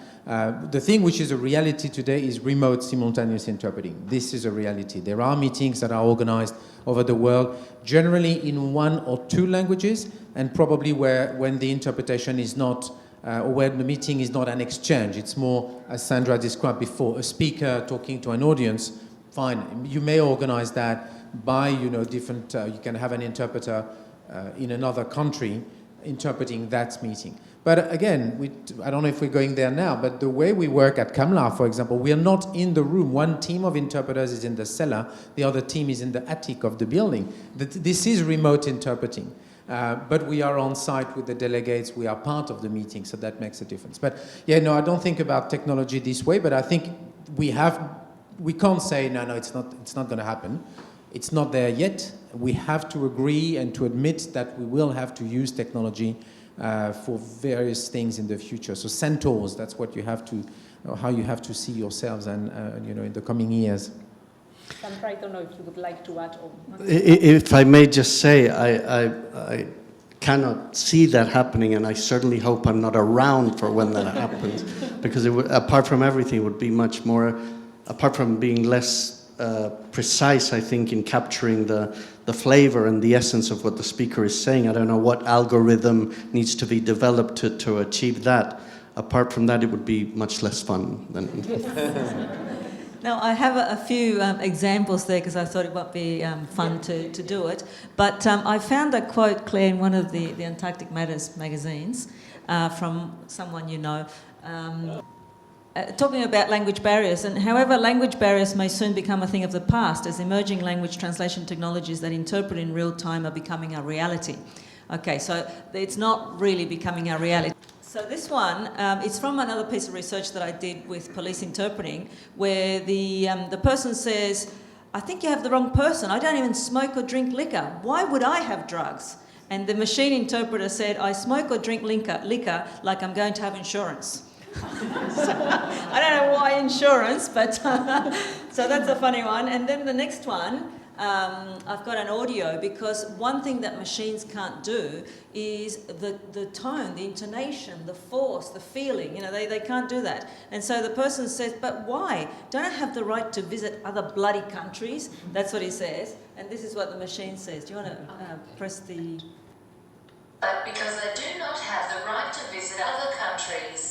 The thing which is a reality today is remote simultaneous interpreting. This is a reality. There are meetings that are organized over the world, generally in 1 or 2 languages, and probably when the interpretation is not or where the meeting is not an exchange. It's more, as Sandra described before, a speaker talking to an audience. Fine, you may organize that by, different, you can have an interpreter in another country interpreting that meeting. But again, I don't know if we're going there now, but the way we work at Kamla, for example, we are not in the room. One team of interpreters is in the cellar, the other team is in the attic of the building. This is remote interpreting. But we are on site with the delegates, we are part of the meeting, so that makes a difference. But yeah, no, I don't think about technology this way, but I think we can't say, no, it's not going to happen. It's not there yet. We have to agree and to admit that we will have to use technology for various things in the future. So centaurs, that's what you have to, or how you have to see yourselves and in the coming years. Sandra, I don't know if you would like to add. If I may just say, I cannot see that happening, and I certainly hope I'm not around for when that happens, because apart from everything, it would be much more, apart from being less precise, I think, in capturing the flavor and the essence of what the speaker is saying. I don't know what algorithm needs to be developed to achieve that. Apart from that, it would be much less fun than... Now, I have a few examples there because I thought it might be fun to do it. But I found a quote, Claire, in one of the Antarctic Matters magazines from someone you know, talking about language barriers. And however, language barriers may soon become a thing of the past as emerging language translation technologies that interpret in real time are becoming a reality. Okay, so it's not really becoming a reality. So this one, it's from another piece of research that I did with police interpreting, where the person says, I think you have the wrong person. I don't even smoke or drink liquor. Why would I have drugs? And the machine interpreter said, I smoke or drink liquor like I'm going to have insurance. So, I don't know why insurance, but so that's a funny one. And then the next one, I've got an audio, because one thing that machines can't do is the tone, the intonation, the force, the feeling. They can't do that. And so the person says, but why? Don't I have the right to visit other bloody countries? That's what he says. And this is what the machine says. Do you want to press the... But because I do not have the right to visit other countries.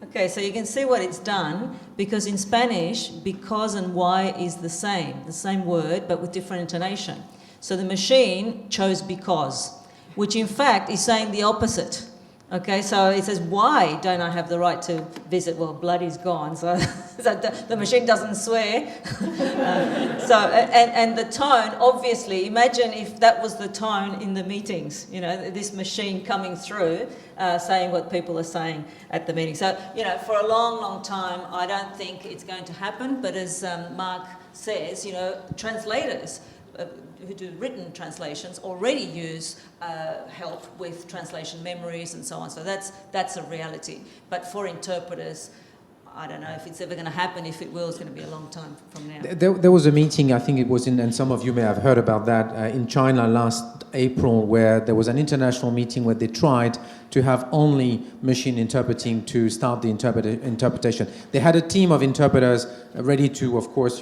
Okay, so you can see what it's done, because in Spanish, because and why is the same word, but with different intonation. So the machine chose because, which in fact is saying the opposite. Okay, so it says, why don't I have the right to visit? Well, blood is gone, so the machine doesn't swear. And the tone, obviously, imagine if that was the tone in the meetings, this machine coming through, saying what people are saying at the meeting. So, for a long, long time, I don't think it's going to happen, but as Mark says, translators who do written translations already use help with translation memories and so on. So that's a reality. But for interpreters, I don't know if it's ever going to happen. If it will, it's going to be a long time from now. There was a meeting, I think it was and some of you may have heard about that, in China last April, where there was an international meeting where they tried to have only machine interpreting to start the interpretation. They had a team of interpreters ready to, of course,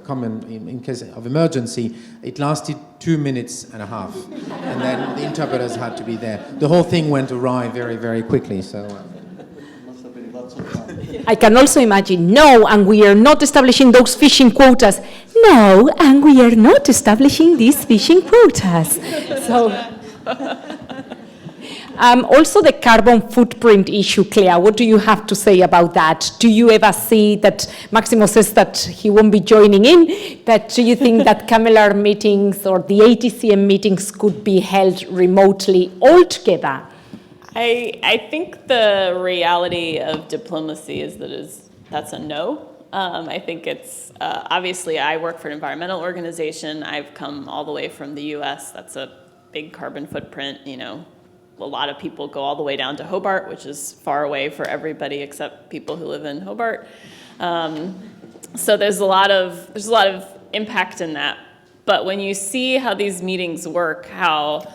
come in case of emergency. It lasted 2 minutes and a half, and then the interpreters had to be there. The whole thing went awry very, very quickly. So. I can also imagine, no, and we are not establishing those fishing quotas. No, and we are not establishing these fishing quotas. So, also the carbon footprint issue, Claire, what do you have to say about that? Do you ever see that, Maximo says that he won't be joining in, but do you think that CAMELAR meetings or the ATCM meetings could be held remotely altogether? I think the reality of diplomacy is that's a no. I think it's, obviously I work for an environmental organization. I've come all the way from the US. That's a big carbon footprint. A lot of people go all the way down to Hobart, which is far away for everybody except people who live in Hobart. So there's a lot of impact in that. But when you see how these meetings work, how,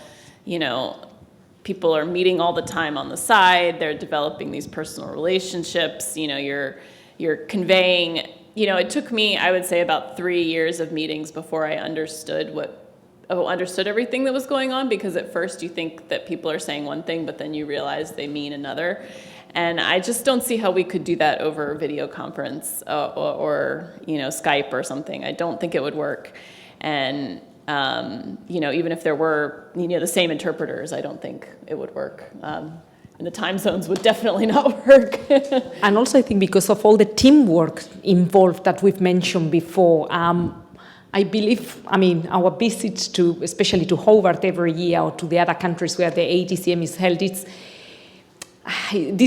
people are meeting all the time on the side, they're developing these personal relationships, you're conveying, it took me, I would say, about 3 years of meetings before I understood everything that was going on, because at first you think that people are saying one thing, but then you realize they mean another. And I just don't see how we could do that over video conference or Skype or something. I don't think it would work. And even if there were, the same interpreters, I don't think it would work. and the time zones would definitely not work. And also I think because of all the teamwork involved that we've mentioned before, I believe, our visits to, especially to Hobart every year or to the other countries where the ATCM is held, this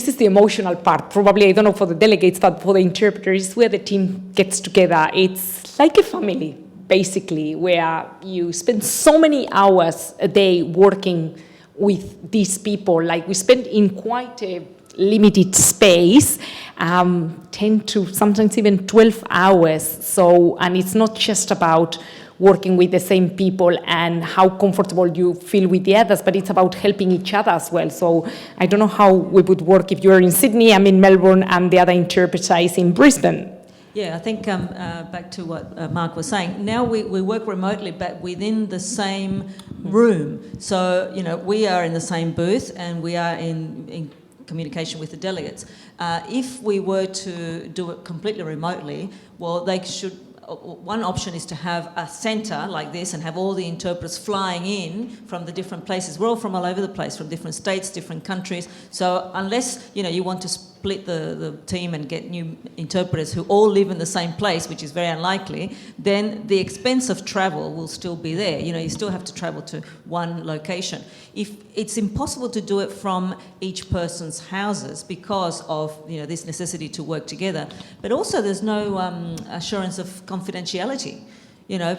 is the emotional part. Probably, I don't know for the delegates, but for the interpreters, where the team gets together. It's like a family, basically, where you spend so many hours a day working with these people. Like we spend in quite a limited space, 10 to sometimes even 12 hours. So, and it's not just about working with the same people and how comfortable you feel with the others, but it's about helping each other as well. So I don't know how we would work if you're in Sydney, I'm in Melbourne, and the other interpreter is in Brisbane. Yeah, I think back to what Mark was saying, now we work remotely but within the same room. So, we are in the same booth and we are in communication with the delegates. If we were to do it completely remotely, well, one option is to have a centre like this and have all the interpreters flying in from the different places. We're all from all over the place, from different states, different countries. So unless, you want to split the team and get new interpreters who all live in the same place, which is very unlikely, then the expense of travel will still be there. You still have to travel to one location. If it's impossible to do it from each person's houses because of this necessity to work together, but also there's no assurance of confidentiality.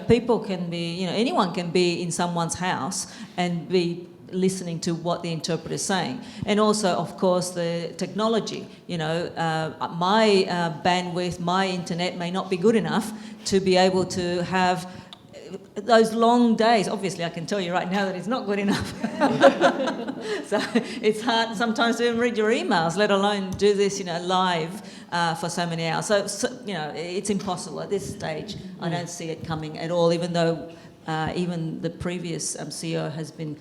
People can be, anyone can be in someone's house and be listening to what the interpreter is saying. And also, of course, the technology. My bandwidth, my internet may not be good enough to be able to have those long days. Obviously, I can tell you right now that it's not good enough. So it's hard sometimes to even read your emails, let alone do this, live for so many hours. So it's impossible at this stage. I don't see it coming at all, even though even the previous CEO has been,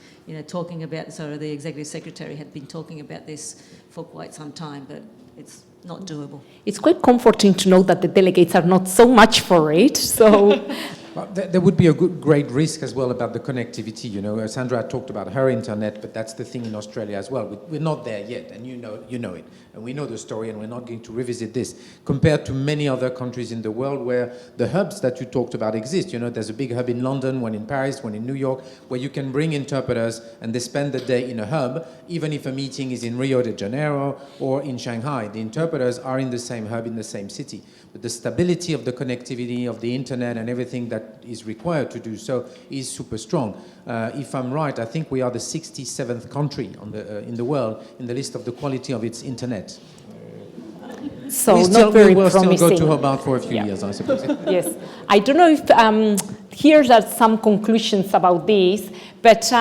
talking about, so the Executive Secretary had been talking about this for quite some time, but it's not doable. It's quite comforting to know that the delegates are not so much for it, so... Well, there would be a great risk as well about the connectivity. Sandra talked about her internet, but that's the thing in Australia as well. We're not there yet, and you know it, and we know the story, and we're not going to revisit this. Compared to many other countries in the world where the hubs that you talked about exist, there's a big hub in London, one in Paris, one in New York, where you can bring interpreters and they spend the day in a hub, even if a meeting is in Rio de Janeiro or in Shanghai. The interpreters are in the same hub in the same city. But the stability of the connectivity of the internet and everything that is required to do so is super strong. If I'm right, I think we are the 67th country in the world in the list of the quality of its internet. So we will promising. Still go to Hobart for a few years, I suppose. Yes. I don't know if here are some conclusions about this, but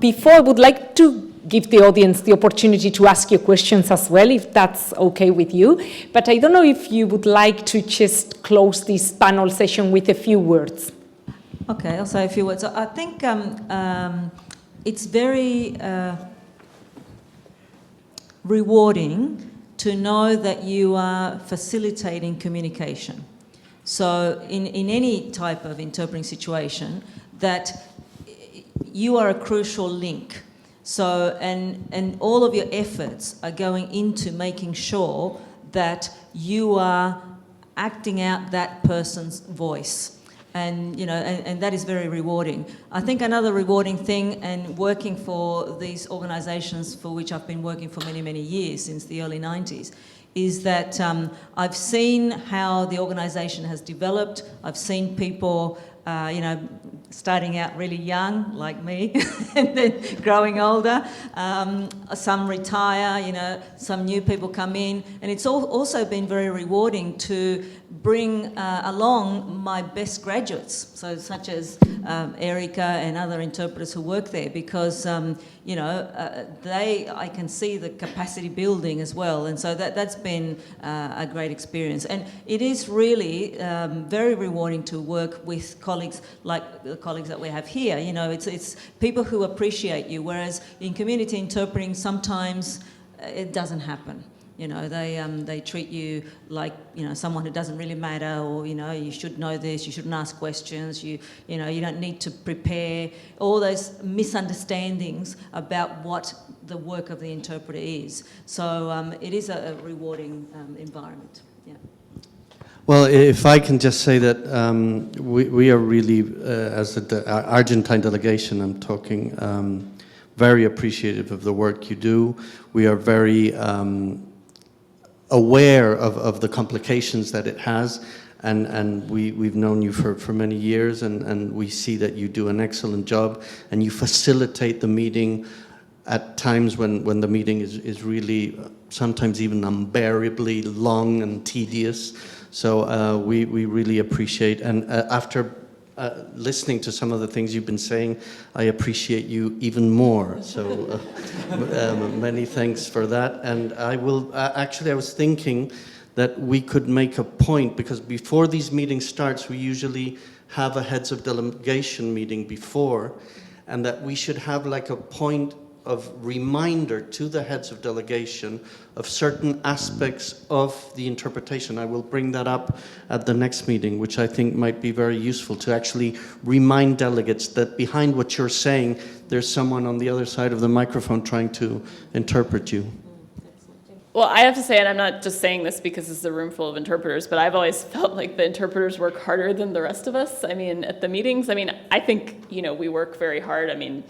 before I would like to give the audience the opportunity to ask you questions as well, if that's okay with you. But I don't know if you would like to just close this panel session with a few words. Okay, I'll say a few words. So I think it's very rewarding to know that you are facilitating communication. So in any type of interpreting situation, that you are a crucial link. So, and all of your efforts are going into making sure that you are acting out that person's voice. And, and that is very rewarding. I think another rewarding thing, and working for these organisations for which I've been working for many, many years, since the early 90s, is that I've seen how the organisation has developed. I've seen people, starting out really young, like me, and then growing older. Some retire, some new people come in. And it's also been very rewarding to bring along my best graduates, so such as Erica and other interpreters who work there, because, I can see the capacity building as well. And so that's been a great experience. And it is really very rewarding to work with colleagues like the colleagues that we have here. It's people who appreciate you, whereas in community interpreting, sometimes it doesn't happen. You know, they treat you like, you know, someone who doesn't really matter, or, you know, you should know this, you shouldn't ask questions, you know, you don't need to prepare. All those misunderstandings about what the work of the interpreter is. So it is a rewarding environment. Yeah. Well, if I can just say that we are really, as the Argentine delegation, I'm talking, very appreciative of the work you do. We are very aware of the complications that it has, and we've known you for many years, and we see that you do an excellent job, and you facilitate the meeting at times when the meeting is really sometimes even unbearably long and tedious. So we really appreciate, and after listening to some of the things you've been saying, I appreciate you even more. So many thanks for that. And I will, actually I was thinking that we could make a point, because before these meetings starts, we usually have a heads of delegation meeting before, and that we should have like a point of reminder to the heads of delegation of certain aspects of the interpretation. I will bring that up at the next meeting, which I think might be very useful, to actually remind delegates that behind what you're saying, there's someone on the other side of the microphone trying to interpret you. Well, I have to say, and I'm not just saying this because this is a room full of interpreters, but I've always felt like the interpreters work harder than the rest of us. I mean, at the meetings, I mean, I think, you know, we work very hard. I mean,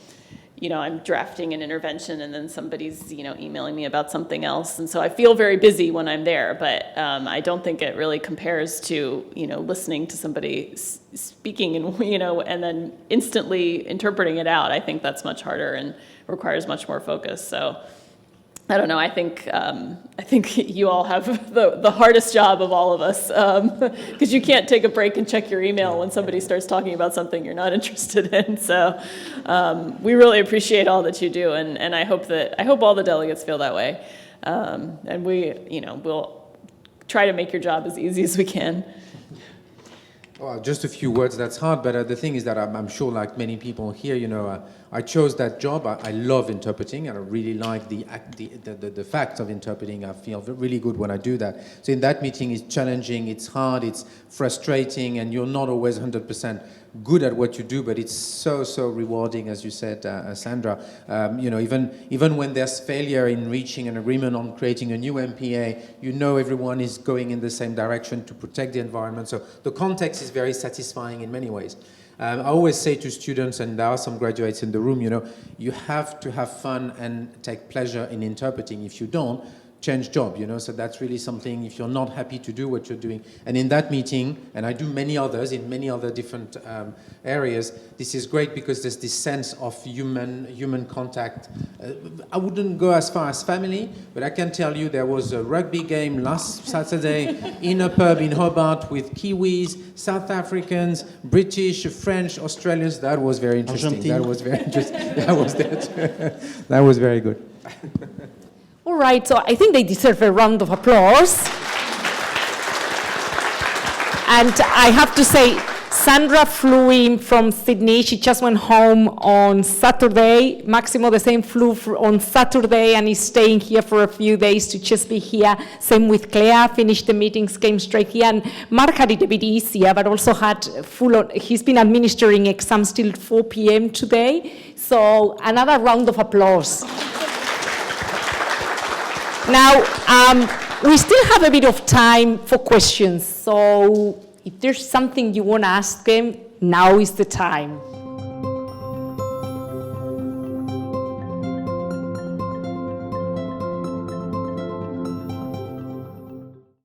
you know, I'm drafting an intervention and then somebody's, you know, emailing me about something else. And so I feel very busy when I'm there, but I don't think it really compares to, you know, listening to somebody speaking and, you know, and then instantly interpreting it out. I think that's much harder and requires much more focus. So I don't know, I think you all have the hardest job of all of us, because you can't take a break and check your email when somebody starts talking about something you're not interested in. So we really appreciate all that you do, and I hope all the delegates feel that way. And we, you know, we'll try to make your job as easy as we can. Well, just a few words, that's hard, but the thing is that I'm sure, like many people here, you know, I chose that job. I love interpreting, and I really like the fact of interpreting. I feel really good when I do that. So in that meeting, it's challenging, it's hard, it's frustrating, and you're not always 100% good at what you do, but it's so rewarding, as you said, Sandra. You know, even when there's failure in reaching an agreement on creating a new MPA, you know everyone is going in the same direction to protect the environment. So the context is very satisfying in many ways. I always say to students, and there are some graduates in the room, you know, you have to have fun and take pleasure in interpreting. If you don't, change job, you know, so that's really something, if you're not happy to do what you're doing. And in that meeting, and I do many others in many other different areas, this is great because there's this sense of human contact. I wouldn't go as far as family, but I can tell you there was a rugby game last Saturday in a pub in Hobart with Kiwis, South Africans, British, French, Australians. That was very interesting. Argentina. That was very interesting. That was that. That was very good. All right, so I think they deserve a round of applause. And I have to say, Sandra flew in from Sydney. She just went home on Saturday. Maximo, the same, flew on Saturday and is staying here for a few days to just be here. Same with Claire, finished the meetings, came straight here. And Mark had it a bit easier, but also had he's been administering exams till 4 p.m. today. So another round of applause. Now, we still have a bit of time for questions, so if there's something you want to ask them, now is the time.